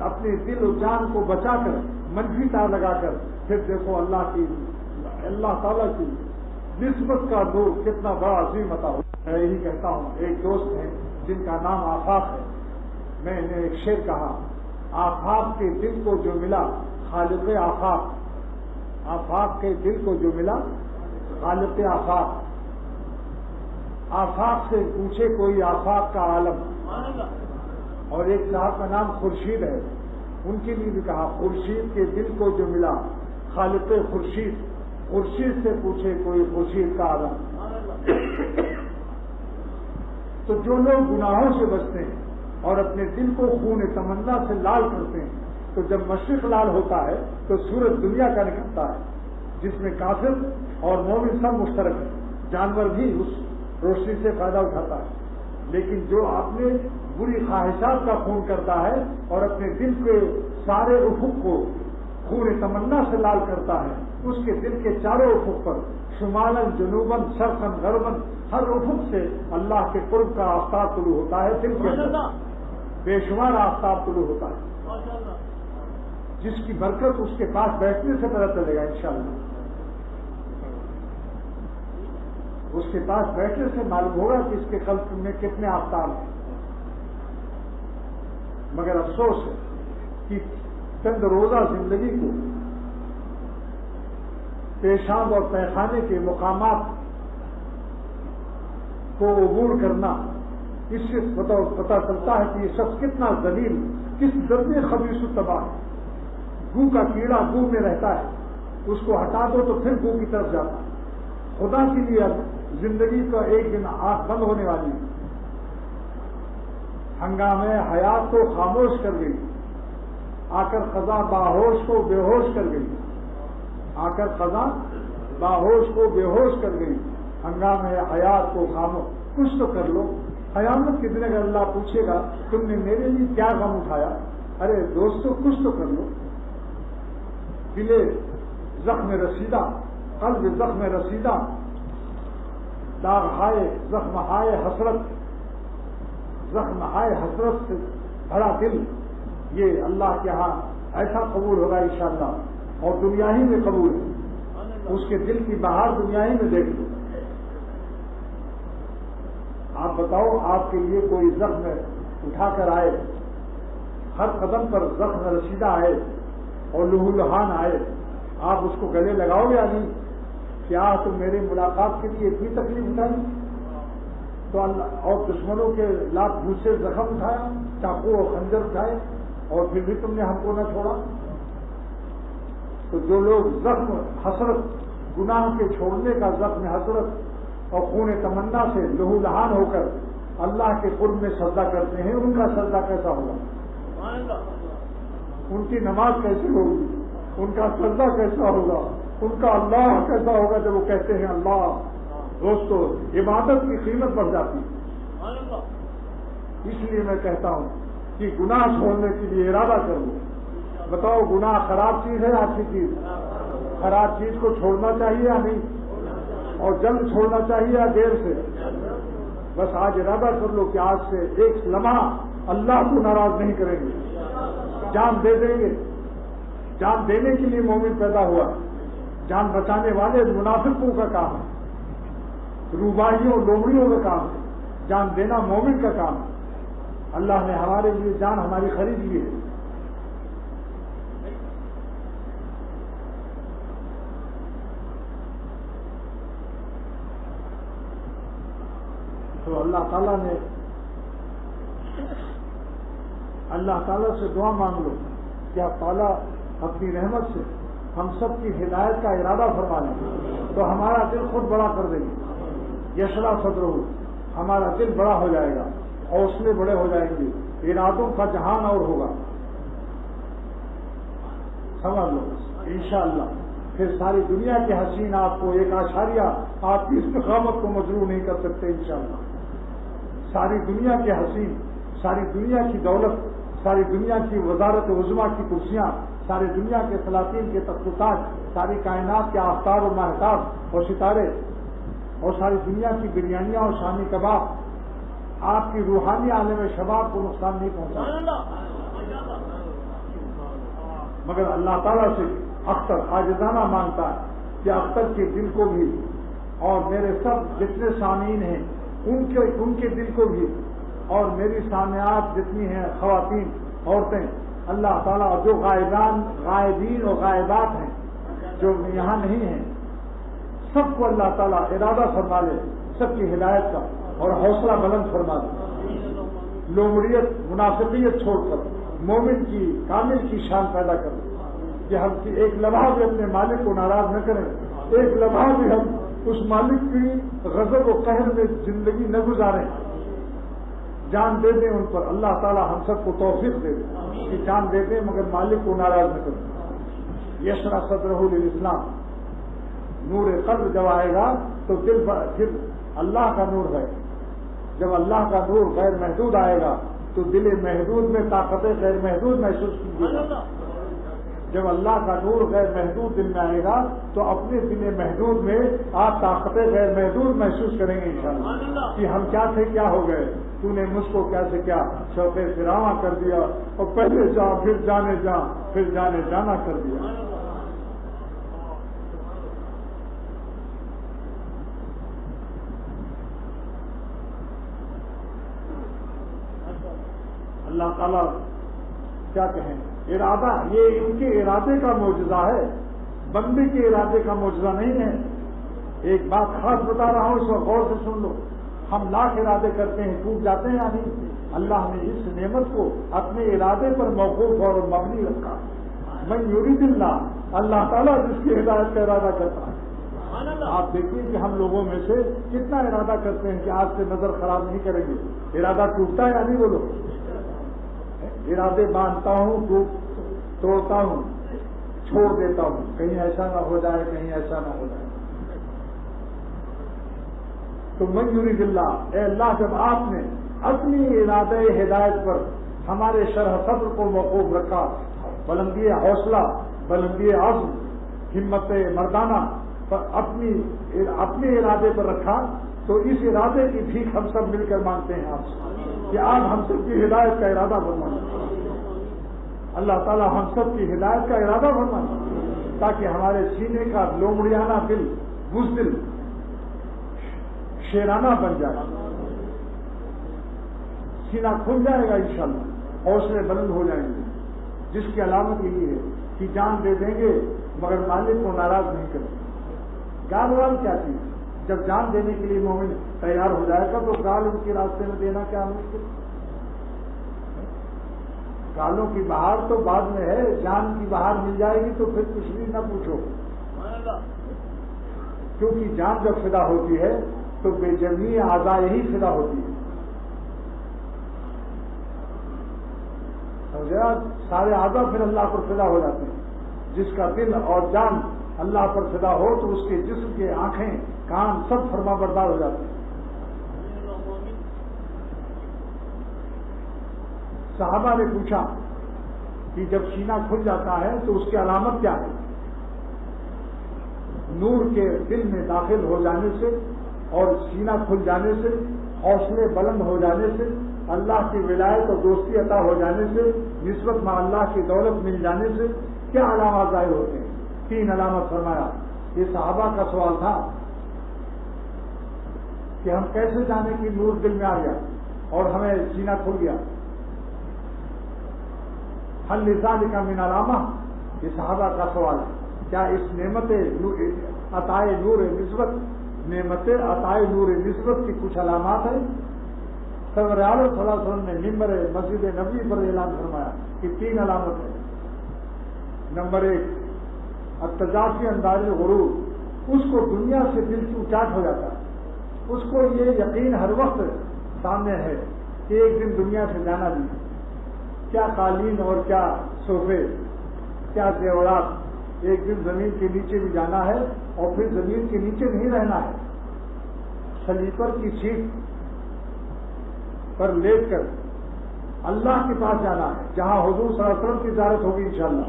اپنے دل و جان کو بچا کر منفی تار لگا کر پھر دیکھو اللہ تعالیٰ کی نسبت کا نور کتنا بڑا عظیم عطا ہو. میں یہی کہتا ہوں، ایک دوست ہیں جن کا نام آفاق ہے، میں نے ایک شعر کہا، آفاق کے دل کو جو ملا خالق آفاق، آفاق کے دل کو جو ملا خالق آفاق. آفاق سے پوچھے کوئی آفاق کا عالم. اور ایک صاحب کا نام خورشید ہے، ان کے لیے بھی کہا خورشید کے دل کو جو ملا خالق خورشید، خورشید سے پوچھے کوئی خورشید کا عالم. تو جو لوگ گناہوں سے بچتے ہیں اور اپنے دل کو خون تمنا سے لال کرتے ہیں، تو جب مشرق لال ہوتا ہے تو سورج دنیا کا نکلتا ہے، جس میں کافر اور مومن سب مشترک ہیں. جانور بھی اس روشنی سے فائدہ اٹھاتا ہے. لیکن جو اپنے بری خواہشات کا خون کرتا ہے اور اپنے دل کے سارے افق کو خون تمنا سے لال کرتا ہے، اس کے دل کے چاروں افق پر شمالاً جنوباً شرقاً غرباً ہر افق سے اللہ کے قرب کا آفتاب طلوع ہوتا ہے. دل کے اندر بے شمار آفتاب طلوع ہوتا ہے، جس کی برکت اس کے پاس بیٹھنے سے پتہ چلے گا انشاءاللہ. اس کے پاس بیٹھنے سے معلوم ہوگا کہ اس کے قلب میں کتنے آفتاب ہیں. مگر افسوس ہے کہ چند روزہ زندگی کو پیشاب اور پیخانے کے مقامات کو عبور کرنا، اس سے پتہ چلتا ہے کہ یہ شخص کتنا ذلیل، کس درجے خبیث و تباہ ہے. گو کا کیڑا گو میں رہتا ہے، اس کو ہٹا دو تو پھر گو کی طرف جاتا ہے. خدا کے لیے اب زندگی کا ایک دن آنکھ بند ہونے والی ہے. ہنگامے حیات کو خاموش کر گئی، آ کر قضا باہوش کو بے ہوش کر گئی، آ کر قضا باہوش کو بے ہوش کر گئی. ہنگامے حیات کو خاموش، کچھ تو کر لو. قیامت کے دن اگر اللہ پوچھے گا تم نے میرے لیے کیا غم اٹھایا، ارے دوستو کچھ تو کر لو. دل زخم رسیدہ، قلب زخم رسیدہ، داغ ہائے زخم ہائے حسرت، زخم ہائے حسرت سے بھرا دل، یہ اللہ کے ہاں ایسا قبول ہوگا انشاءاللہ اور دنیا ہی میں قبول ہے، اس کے دل کی بہار دنیا ہی میں دیکھ لو۔ آپ بتاؤ، آپ کے لیے کوئی زخم اٹھا کر آئے، ہر قدم پر زخم رسیدہ آئے اور لہو لہان آئے، آپ اس کو گلے لگاؤ گے یا نہیں؟ کیا تم میری ملاقات کے لیے اتنی تکلیف اٹھائی تو اللہ، اور دشمنوں کے لاکھ دوسرے زخم اٹھایا، چاقو اور خنجر اٹھائے، اور پھر بھی تم نے ہم کو نہ چھوڑا؟ تو جو لوگ زخم حسرت، گناہ کے چھوڑنے کا زخم حسرت اور خون تمنا سے لہو لہان ہو کر اللہ کے قرب میں سجدہ کرتے ہیں، ان کا سجدہ کیسا ہوگا؟ ان کی نماز کیسی ہوگی؟ ان کا سجدہ کیسا ہوگا؟ ان کا اللہ کیسا ہوگا جب وہ کہتے ہیں اللہ؟ دوستو، عبادت کی قیمت بڑھ جاتی ہے۔ اس لیے میں کہتا ہوں کہ گناہ چھوڑنے کے لیے ارادہ کر لو۔ بتاؤ، گناہ خراب چیز ہے یا اچھی چیز؟ خراب چیز کو چھوڑنا چاہیے یا نہیں؟ اور جلد چھوڑنا چاہیے یا دیر سے؟ بس آج ارادہ کر لو کہ آج سے ایک لمحہ اللہ کو ناراض نہیں کریں گے، جان دے دیں گے۔ جان دینے کے لیے مومن پیدا ہوا، جان بچانے والے منافقوں کا کام ہے، روباہیوں لومڑیوں کا کام ہے، جان دینا مومن کا کام ہے۔ اللہ نے ہمارے لیے جان ہماری خرید لی ہے۔ تو اللہ تعالیٰ سے دعا مانگ لو کہ آپ تعالیٰ اپنی رحمت سے ہم سب کی ہدایت کا ارادہ فرما لیں تو ہمارا دل خود بڑا کر دیں گے۔ یشرح صدرہ، ہمارا دل بڑا ہو جائے گا، حوصلے بڑے ہو جائیں گے، ارادوں کا جہان اور ہوگا۔ سمجھ لو انشاءاللہ، پھر ساری دنیا کے حسین آپ کو ایک اشاریہ آپ کی استقامت کو مجروح نہیں کر سکتے انشاءاللہ۔ ساری دنیا کے حسین، ساری دنیا کی دولت، ساری دنیا کی وزارت عظمیٰ کی کرسیاں، ساری دنیا کے سلاطین کے تخت و تاج، ساری کائنات کے آفتاب اور مہتاب اور ستارے، اور ساری دنیا کی بریانیاں اور شامی کباب آپ کی روحانی عالم شباب کو نقصان نہیں پہنچا، مگر اللہ تعالیٰ سے اختر عاجزانہ مانگتا ہے کہ اختر کے دل کو بھی اور میرے سب جتنے سامعین ہیں ان کے دل کو بھی، اور میری سامعات جتنی ہیں خواتین عورتیں، اللہ تعالیٰ جو غائبین اور غائبات ہیں جو یہاں نہیں ہیں، سب کو اللہ تعالیٰ ارادہ فرما لے سب کی ہدایت کا اور حوصلہ بلند فرما دے۔ لومڑیت منافقیت چھوڑ کر مومن کی کامل کی شان پیدا کر دے کہ ہم ایک لمحہ بھی اپنے مالک کو ناراض نہ کریں، ایک لمحہ بھی ہم اس مالک کی غضب و قہر میں زندگی نہ گزاریں، جان دے دیں ان پر۔ اللہ تعالیٰ ہم سب کو توفیق دے دے کہ جان دے دیں مگر مالک کو ناراض نہ کریں۔ یشرح صدرہ للاسلام، نور قلب جب آئے گا تو دل پھر اللہ کا نور ہے، جب اللہ کا نور غیر محدود آئے گا تو دل محدود میں طاقت غیر محدود محسوس کیجیے گا۔ جب اللہ کا نور غیر محدود دل میں آئے گا تو اپنے دل محدود میں آپ طاقت غیر محدود محسوس کریں گے انشاءاللہ کہ ہم کیا تھے کیا ہو گئے، تو نے مجھ کو کیا سے کیا شوق فراواں کر دیا، اور پہلے جا پھر جانے جا پھر جانے جانا کر دیا۔ اللہ تعالیٰ کیا کہیں، ارادہ یہ ان کے ارادے کا معجزہ ہے، بندے کے ارادے کا معجزہ نہیں ہے۔ ایک بات خاص بتا رہا ہوں، اس کو غور سے سن لو۔ ہم لاکھ ارادے کرتے ہیں، ٹوٹ جاتے ہیں یا نہیں؟ اللہ نے اس نعمت کو اپنے ارادے پر موقوف اور مبنی رکھا۔ من یرید اللہ، اللہ تعالیٰ جس کی ہدایت کا ارادہ کرتا ہے۔ آپ دیکھیے کہ ہم لوگوں میں سے کتنا ارادہ کرتے ہیں کہ آج سے نظر خراب نہیں کریں گے، ارادہ ٹوٹتا ہے یا نہیں؟ بولو، ارادے باندھتا ہوں، توڑتا ہوں، چھوڑ دیتا ہوں، کہیں ایسا نہ ہو جائے، کہیں ایسا نہ ہو جائے۔ تو من یرید اللہ، اے اللہ جب آپ نے اپنی ارادہ ہدایت پر ہمارے شرح صدر کو موقوف رکھا، بلندی حوصلہ، بلندی عزم، ہمت مردانہ پر اپنے ارادے پر رکھا، تو اس ارادے کی بھیک ہم سب مل کر مانگتے ہیں آپ سے کہ آپ ہم سب کی ہدایت کا ارادہ فرمائیں۔ اللہ تعالیٰ ہم سب کی ہدایت کا ارادہ فرمائیں۔ تاکہ ہمارے سینے کا لومڑیانہ دل بزدل شیرانہ بن جائے، سینہ کھل جائے گا انشاءاللہ، حوصلے بلند ہو جائیں گے، جس کی علامت یہی ہے کہ جان دے دیں گے مگر مالک کو ناراض نہیں کریں گے۔ گال وال کیا چیز؟ جب جان دینے کے لیے مومن تیار ہو جائے گا تو گال ان کے راستے میں دینا کیا مشکل؟ گالوں کی بہار تو بعد میں ہے، جان کی بہار مل جائے گی تو پھر کچھ بھی نہ پوچھو، کیونکہ جان جب فدا ہوتی ہے تو بے جمی اعضاء ہی فدا ہوتی ہے، سمجھا؟ سارے اعضاء پھر اللہ پر فدا ہو جاتے ہیں۔ جس کا دل اور جان اللہ پر فدا ہو تو اس کے جسم کے آنکھیں کان سب فرما بردار ہو جاتے ہیں۔ صحابہ نے پوچھا کہ جب سینہ کھل جاتا ہے تو اس کی علامت کیا ہے؟ نور کے دل میں داخل ہو جانے سے اور سینہ کھل جانے سے، حوصلے بلند ہو جانے سے، اللہ کی ولایت اور دوستی عطا ہو جانے سے، نسبت میں اللہ کی دولت مل جانے سے کیا علامات ظاہر ہوتے ہیں؟ 3 علامت فرمایا۔ یہ صحابہ کا سوال تھا کہ ہم کیسے جانیں کہ نور دل میں آ گیا اور ہمیں سینہ کھل گیا؟ حل لذالک من علامہ، یہ صحابہ کا سوال ہے۔ کیا اس نعمت عطائے نور نسبت، نعمت عطائے نور نسبت کی کچھ علامات ہیں؟ سرور عالم صلی اللہ علیہ وسلم نے ممبر مسجد نبوی پر اعلان فرمایا کہ 3 علامت ہیں۔ نمبر 1، التجافی انداز غرور، اس کو دنیا سے دل کی اچاٹ ہو جاتا ہے، اس کو یہ یقین ہر وقت سامنے ہے کہ ایک دن دنیا سے جانا بھی، کیا قالین اور کیا صوفے، کیا زیورات، ایک دن زمین کے نیچے بھی جانا ہے اور پھر زمین کے نیچے نہیں رہنا ہے، سلیپر کی سیٹ پر لیٹ کر اللہ کے پاس جانا ہے، جہاں حضور صلی اللہ علیہ وسلم کی زیارت ہوگی انشاءاللہ،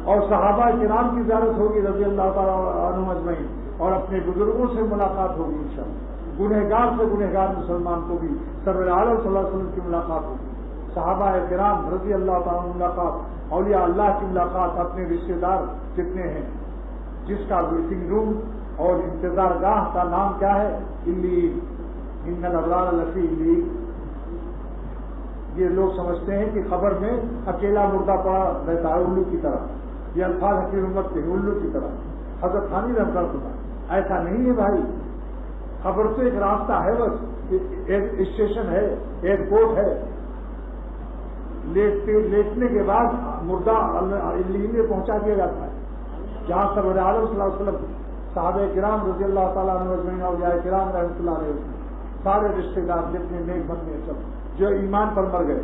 اور صحابہ کرام کی زیارت ہوگی رضی اللہ تعالیٰ عنہم اجمعین، اور اپنے بزرگوں سے ملاقات ہوگی انشاءاللہ، گنہگار سے گنہگار مسلمان کو بھی سرور عالم صلی اللہ علیہ وسلم کی ملاقات ہوگی، صحابہ کرام رضی اللہ تعالیٰ عنہ ملاقات، اولیاء اللہ کی ملاقات، اپنے رشتے دار جتنے ہیں، جس کا ویٹنگ روم اور انتظار گاہ کا نام کیا ہے؟ علیین، ان الابرار لفی علیین۔ یہ لوگ سمجھتے ہیں کہ قبر میں اکیلا مردہ پڑا رہتا ہے الو کی طرح، یہ الفاظ حکیم امت کے الو کی طرح، حضرت خانی رحمۃ اللہ خدا، ایسا نہیں ہے بھائی، قبر تو ایک راستہ ہے، بس ایک اسٹیشن ہے، ایئرپورٹ ہے، لیٹنے کے بعد مردہ علیین میں پہنچا دیا جاتا ہے، جہاں سرور عالم صلی اللہ علیہ وسلم، صحابہ کرام رضی اللہ تعالیٰ عنہ اجمعین، اولیاء کرام رحمۃ اللہ علیہ وسلم، سارے رشتے دار جتنے نیک بندے ہیں سب جو ایمان پر مر گئے،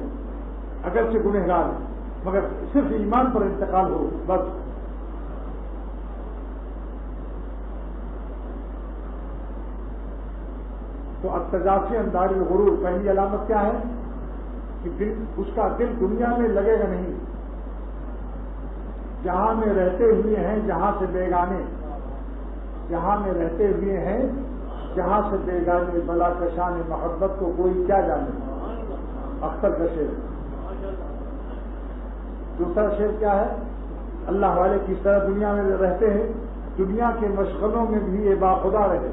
اگرچہ گنہگار ہیں مگر صرف ایمان پر انتقال ہو بس۔ تو التجافی انداز غرور، پہلی علامت کیا ہے کہ اس کا دل دنیا میں لگے گا نہیں، جہاں میں رہتے ہوئے ہیں جہاں سے بیگانے، جہاں میں رہتے ہوئے ہیں جہاں سے بیگانے، بلا کشان محبت کو کوئی کیا جانے، اختر کا شعر۔ دوسرا شعر کیا ہے؟ اللہ والے کس طرح دنیا میں رہتے ہیں، دنیا کے مشغلوں میں بھی یہ باخدا رہے۔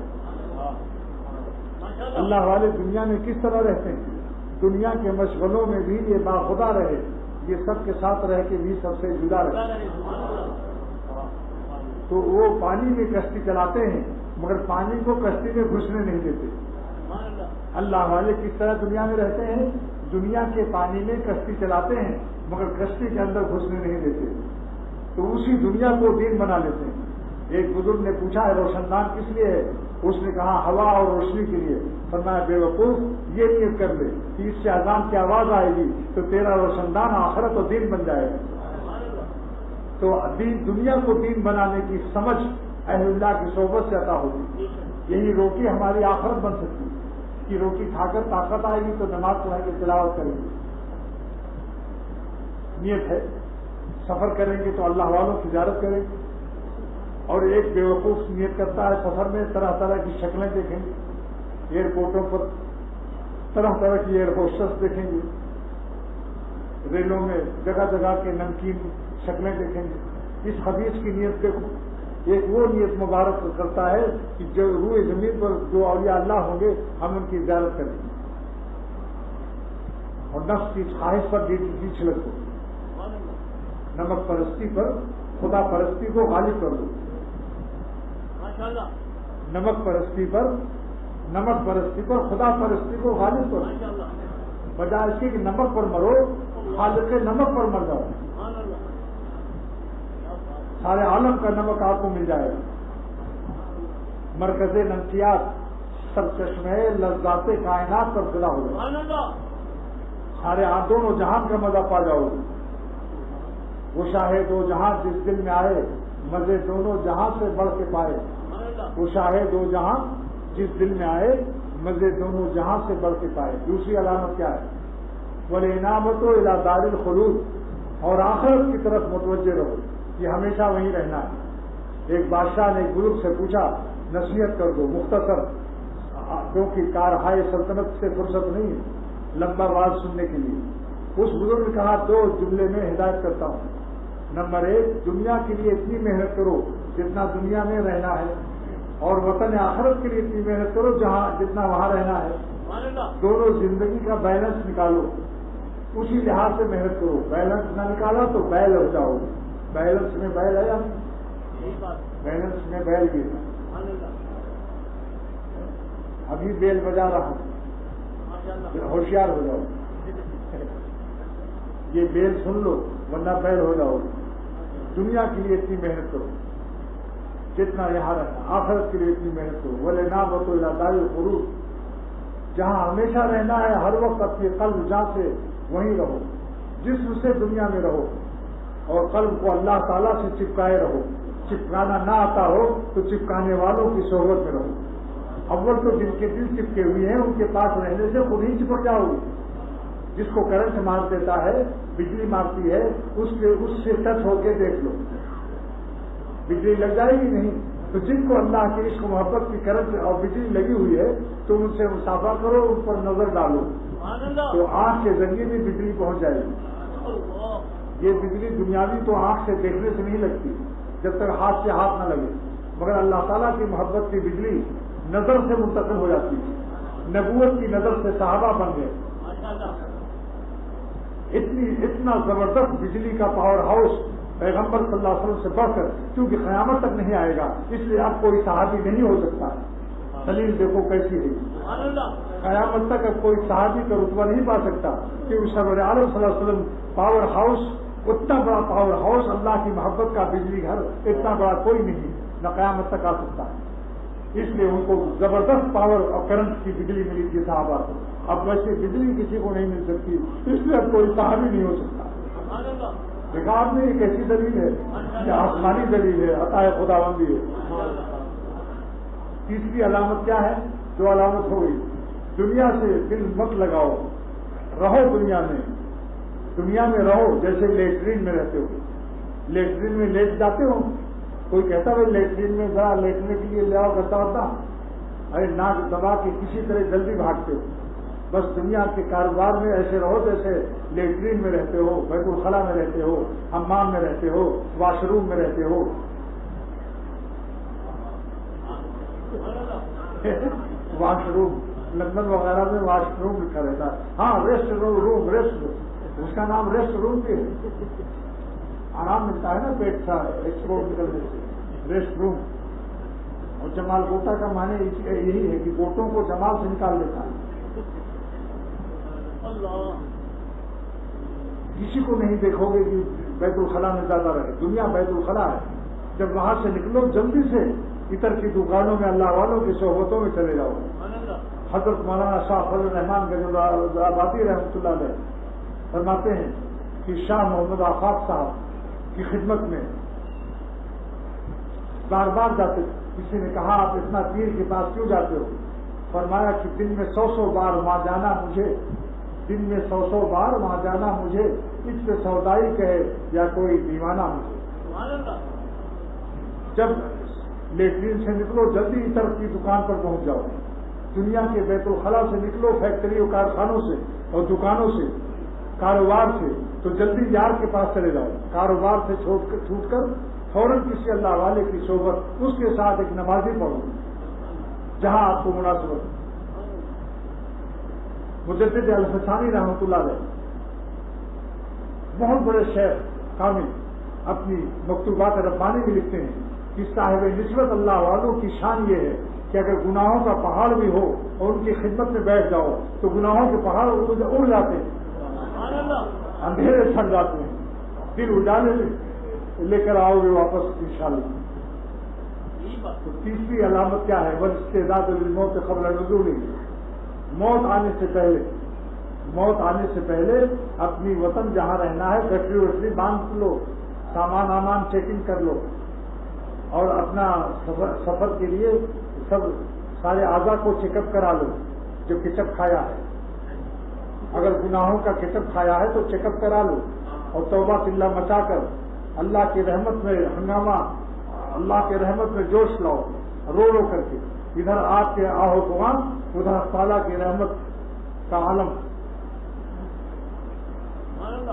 اللہ والے دنیا میں کس طرح رہتے ہیں، دنیا کے مشغلوں میں بھی یہ باخدا رہے، یہ سب کے ساتھ رہ کے بھی سب سے جدا رہے۔ تو وہ پانی میں کشتی چلاتے ہیں مگر پانی کو کشتی میں گھسنے نہیں دیتے۔ اللہ والے کس طرح دنیا میں رہتے ہیں، دنیا کے پانی میں کشتی چلاتے ہیں مگر کشتی کے اندر گھسنے نہیں دیتے، تو اسی دنیا کو دین بنا لیتے ہیں۔ ایک بزرگ نے پوچھا ہے روشن دان کس لیے ہے؟ اس نے کہا ہوا اور روشنی کے لیے۔ فرمایا بے وقوف، یہ نیت کر لے کہ اس سے اذان کی آواز آئے گی تو تیرا روشن دان آخرت و دین بن جائے گا۔ تو دنیا کو دین بنانے کی سمجھ اہل اللہ کی صحبت سے عطا ہوگی، یہی روٹی ہماری آخرت بن سکتی ہے کہ روٹی کھا کر طاقت آئے گی تو نماز پڑھیں گے، تلاوت کریں گے۔ نیت ہے سفر کریں گے تو اللہ والوں کی زیارت کریں گے، اور ایک بے وقوف نیت کرتا ہے سفر میں طرح طرح کی شکلیں دیکھیں گے، ایئرپورٹوں پر طرح طرح کی ایئر ہوسٹس دیکھیں گے، ریلوں میں جگہ جگہ کے نمکین شکلیں دیکھیں گے، اس حدیث کی نیت دیکھو، ایک وہ نیت مبارک کرتا ہے کہ جو روئے زمین پر جو اولیاء اللہ ہوں گے ہم ان کی زیارت کریں گے، اور نفس کی خواہش پر جی چھلک دو، نمک پرستی پر خدا پرستی کو غالب کر دو، نمک پرستی پر خدا پرستی کو غالب کرو، بجائے اس کے کہ نمک پر مرو خالق نمک پر مر جاؤ، سارے عالم کا نمک آپ کو مل جائے گا، مرکز نفسیات سب چشمے لذات کائنات پر فدا ہو جائے، سارے دونوں جہان کا مزہ پا جاؤ گے، وہ شاہ دو جہاں جس دل میں آئے مزے دونوں جہاں سے بڑھ کے پائے، وہ شاہ دو جہاں جس دل میں آئے مزے دونوں جہاں سے بڑھ کے پائے۔ دوسری علامت کیا ہے؟ والانابۃ الی دار الخلود، اور آخرت کی طرف متوجہ رہو، یہ ہمیشہ وہیں رہنا ہے۔ ایک بادشاہ نے ایک بزرگ سے پوچھا نصیحت کر دو مختصر، کیونکہ کارہائے سلطنت سے فرصت نہیں ہے لمبا بات سننے کے لیے۔ اس بزرگ نے کہا 2 جملے میں ہدایت کرتا ہوں۔ نمبر 1، دنیا کے لیے اتنی محنت کرو جتنا دنیا میں رہنا ہے، اور وطن آخرت کے لیے اتنی محنت کرو جتنا وہاں رہنا ہے۔ دونوں زندگی کا بیلنس نکالو، اسی لحاظ سے محنت کرو، بیلنس نہ نکالا تو بیل ہو جاؤ گے۔ بیلنس میں بیل ہے یا بیلنس میں بیل بھی ہے، ابھی بیل بجا رہا ہوں، ہوشیار ہو جاؤ، یہ بیل سن لو ورنہ بیل ہو جاؤ گے۔ دنیا کے لیے اتنی محنت کرو جتنا یہاں رہنا، آخرت کے لیے اتنی محنت کرو۔ والانابۃ الی دار الخلود، جہاں ہمیشہ رہنا ہے، ہر وقت اپنے قلب جان سے وہیں رہو، جسم سے دنیا میں رہو، اور قلب کو اللہ تعالیٰ سے چپکائے رہو۔ چپکانا نہ آتا ہو تو چپکانے والوں کی صحبت میں رہو۔ اول تو جن کے دل چپکے ہوئے ہیں ان کے پاس رہنے سے خود ہی چپک جاؤ گے۔ جس کو کرنٹ مار دیتا ہے، بجلی مارتی ہے، اس سے ٹچ ہو کے دیکھ لو، بجلی لگ جائے گی نہیں۔ تو جن کو اللہ کے عشق محبت کی کرنٹ اور بجلی لگی ہوئی ہے تو ان سے مسافہ کرو، ان پر نظر ڈالو، تو آنکھ کے ذریعے بھی بجلی پہنچ جائے گی۔ یہ بجلی دنیاوی تو آنکھ سے دیکھنے سے نہیں لگتی جب تک ہاتھ سے ہاتھ نہ لگے، مگر اللہ تعالیٰ کی محبت کی بجلی نظر سے منتقل ہو جاتی ہے۔ نبوت کی نظر سے صحابہ بن گئے۔ اتنا زبردست بجلی کا پاور ہاؤس پیغمبر صلی اللہ علیہ وسلم سے بڑھ کر، کیونکہ قیامت تک نہیں آئے گا، اس لیے اب کوئی صحابی نہیں ہو سکتا۔ دلیل دیکھو کیسی ہے، قیامت تک اب کوئی صحابی کا رتبہ نہیں پا سکتا، کیونکہ سرور عالم صلی اللہ علیہ وسلم پاور ہاؤس، اتنا بڑا پاور ہاؤس، اللہ کی محبت کا بجلی گھر اتنا بڑا کوئی نہیں، نہ قیامت تک آ سکتا ہے۔ اس لیے ان کو زبردست پاور اور کرنٹ کی بجلی ملی تھی صحابہ کو، اب ویسے بجلی کسی کو نہیں مل سکتی، اس لیے اب کوئی صحابی نہیں ہو سکتا۔ رکاوٹ میں ایک ایسی دلیل ہے کہ آسمانی دلیل ہے، عطا خداوندی ہے۔ تیسری علامت کیا ہے؟ جو علامت ہو گئی، دنیا سے دل مت لگاؤ، رہو دنیا میں رہو جیسے لیٹرین میں رہتے ہو۔ لیٹرین میں لیٹ جاتے ہو، کوئی کہتا ہے لیٹرین میں ذرا لیٹنے کے لیے لے آؤ کرتا ہوتا، ارے ناک دبا کے کسی طرح جلدی بھاگتے ہو۔ بس دنیا کے کاروبار میں ایسے رہو جیسے لیٹرین میں رہتے ہو، بیت الخلا میں رہتے ہو، حمام میں رہتے ہو، واش روم میں رہتے ہو۔ واش روم لندن وغیرہ میں واش روم لکھا رہتا ہے، ہاں ریسٹ روم، ریسٹ، اس کا نام ریسٹ روم بھی ہے، آرام ملتا ہے نا پیٹ کا ایکسپورٹ نکلنے سے، ریسٹ روم۔ اور جمال گوٹا کا معنی یہی ہے کہ گوٹوں کو جمال سے نکال دیتا ہے، کسی کو نہیں دیکھو گے کہ بیت الخلا میں زیادہ رہے، دنیا بیت الخلا ہے۔ جب وہاں سے نکلو جلدی سے اتر کی دکانوں میں اللہ والوں کی صحبتوں میں چلے جاؤ۔ حضرت مولانا شاہ فضل الرحمان آبادی رحمۃ اللہ علیہ فرماتے ہیں کہ شاہ محمد آفاق صاحب کی خدمت میں بار بار جاتے، کسی نے کہا آپ اتنا پیر کے پاس کیوں جاتے ہو؟ فرمایا کہ دن میں 100 بار وہاں جانا مجھے، دن میں 100 بار وہاں جانا مجھے، اس پہ سودائی کہے یا کوئی دیوانہ مجھے۔ جب لیٹرین سے نکلو جلدی اتر کی دکان پر پہنچ جاؤ، دنیا کے بیت الخلا سے نکلو فیکٹریوں کارخانوں سے اور دکانوں سے، کاروبار سے، تو جلدی یار کے پاس چلے جاؤ، کاروبار سے چھوٹ کر فوراً کسی اللہ والے کی صحبت، اس کے ساتھ ایک نمازی پڑھو جہاں آپ کو مناسبت. مجدد الحسانی رحمۃ اللہ علیہ بہت بڑے شیخ کامل اپنی مکتوبات ربانی میں لکھتے ہیں کہ صاحب نسبت اللہ والوں کی شان یہ ہے کہ اگر گناہوں کا پہاڑ بھی ہو اور ان کی خدمت میں بیٹھ جاؤ تو گناہوں کے پہاڑ اڑ جاتے ہیں، اندھیرے چھٹ جاتے ہیں، دل اجالے لے کر آؤ گے واپس انشاءاللہ. تو تیسری علامت کیا ہے؟ والاستعداد للموت قبل نزول. موت آنے سے پہلے اپنی وطن جہاں رہنا ہے گٹری وٹری باندھ لو، سامان چیکنگ کر لو، اور اپنا سفر کے لیے سب سارے اعضاء کو چیک اپ کرا لو جو کچپ کھایا ہے. اگر گناہوں کا کچپ کھایا ہے تو چیک اپ کرا لو اور توبہ فی اللہ مچا کر اللہ کی رحمت میں ہنگامہ، اللہ کے رحمت میں جوش لاؤ رو کر کے. ادھر آپ کے آہو گوان، ادھر تعالیٰ کی رحمت کا عالم.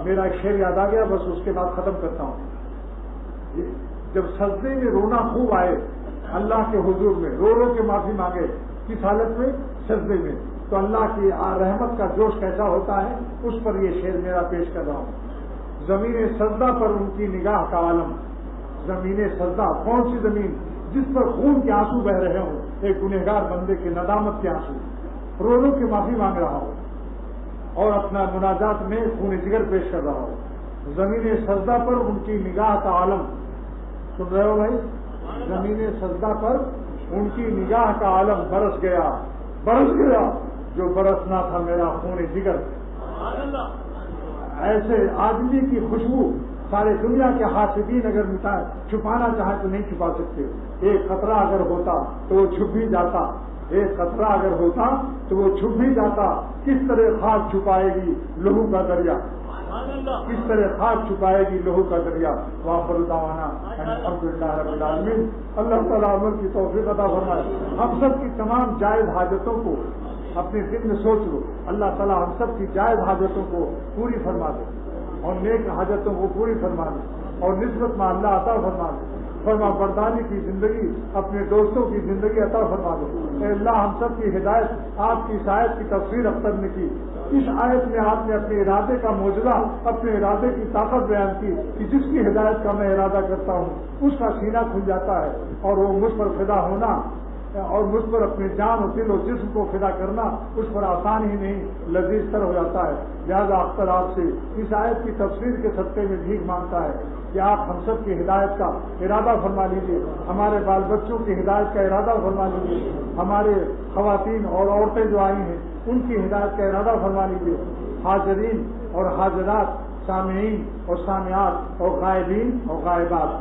میرا ایک شعر یاد آ گیا، بس اس کے بعد ختم کرتا ہوں. جب سجدے میں رونا خوب آئے اللہ کے حضور میں، رو کے معافی مانگے، کس حالت میں؟ سجدے میں، تو اللہ کی رحمت کا جوش کیسا ہوتا ہے اس پر یہ شعر میرا پیش کر رہا ہوں. زمین سجدہ پر ان کی نگاہ کا عالم. زمین سجدہ، کون سی زمین؟ جس پر خون کے آنسو بہ رہے ہوں، ایک گنہگار بندے کے ندامت کے آنسو، رو کے معافی مانگ رہا ہوں اور اپنا مناجات میں خون جگر پیش کر رہا ہوں. زمین سجدہ پر ان کی نگاہ کا عالم. سن رہے ہو بھائی؟ زمین سجدہ پر ان کی نگاہ کا عالم برس گیا جو برسنا تھا میرا خون جگر. ایسے آدمی کی خوشبو سارے دنیا کے حاسدین اگر چھپانا چاہے تو نہیں چھپا سکتے. ایک قطرہ اگر ہوتا تو وہ چھپ بھی جاتا، ایک قطرہ اگر ہوتا تو وہ چھپ بھی جاتا. کس طرح خاک چھپائے گی لہو کا دریا، کس طرح خاک چھپائے گی لہو کا دریا. وآخر دعوانا الحمدللہ رب العالمین. اللہ تعالیٰ عمل کی توفیق عطا فرمائے. ہم سب کی تمام جائز حاجتوں کو اپنے دل میں سوچ لو، اللہ تعالیٰ ہم سب کی جائز حاجتوں کو پوری فرما دے اور نیک حاجتوں کو پوری فرما دے اور نسبت میں اللہ عطا فرما دے. فرما برداری کی زندگی، اپنے دوستوں کی زندگی عطا فرما دے. اے اللہ ہم سب کی ہدایت آپ کی اس آیت کی تفسیر اختر نے کی. اس آیت میں آپ نے اپنے ارادے کا معجزہ، اپنے ارادے کی طاقت بیان کی کہ جس کی ہدایت کا میں ارادہ کرتا ہوں اس کا سینہ کھل جاتا ہے اور وہ مجھ پر فدا ہونا اور مجھ پر اپنے جان اور دل اور جسم کو فدا کرنا اس پر آسان ہی نہیں لذیذ تر ہو جاتا ہے. لہٰذا اختر آپ سے اس آیت کی تفسیر کے صدقے میں بھیک مانگتا ہے کہ آپ ہم سب کی ہدایت کا ارادہ فرما لیجیے، ہمارے بال بچوں کی ہدایت کا ارادہ فرما لیجیے، ہمارے خواتین اور عورتیں جو آئی ہیں ان کی ہدایت کا ارادہ فرما لیجیے. حاضرین اور حاضرات، سامعین اور سامعات اور غائبین اور غائبات،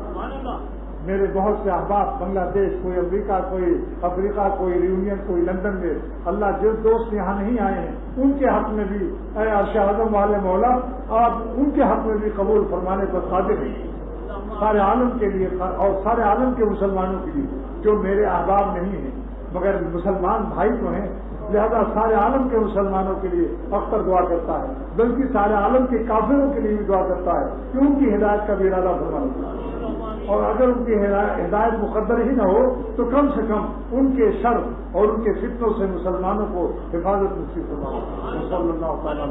میرے بہت سے احباب بنگلہ دیش، کوئی امریکہ، کوئی افریقہ، کوئی ریونین، کوئی لندن میں، اللہ جو دوست یہاں نہیں آئے ہیں ان کے حق میں بھی اے عرش اعظم والے مولا آپ ان کے حق میں بھی قبول فرمانے پر قادر ہیں. سارے عالم کے لیے اور سارے عالم کے مسلمانوں کے لیے جو میرے احباب نہیں ہیں مگر مسلمان بھائی تو ہیں، لہذا سارے عالم کے مسلمانوں کے لیے اختر دعا کرتا ہے، بلکہ سارے عالم کے کافروں کے لیے بھی دعا کرتا ہے کہ ان کی ہدایت کا بھی ارادہ فرمانا، اور اگر ان کی ہدایت مقدر ہی نہ ہو تو کم سے کم ان کے شر اور ان کے فتنوں سے مسلمانوں کو حفاظت نصیب فرمانا. صلی اللہ تعالی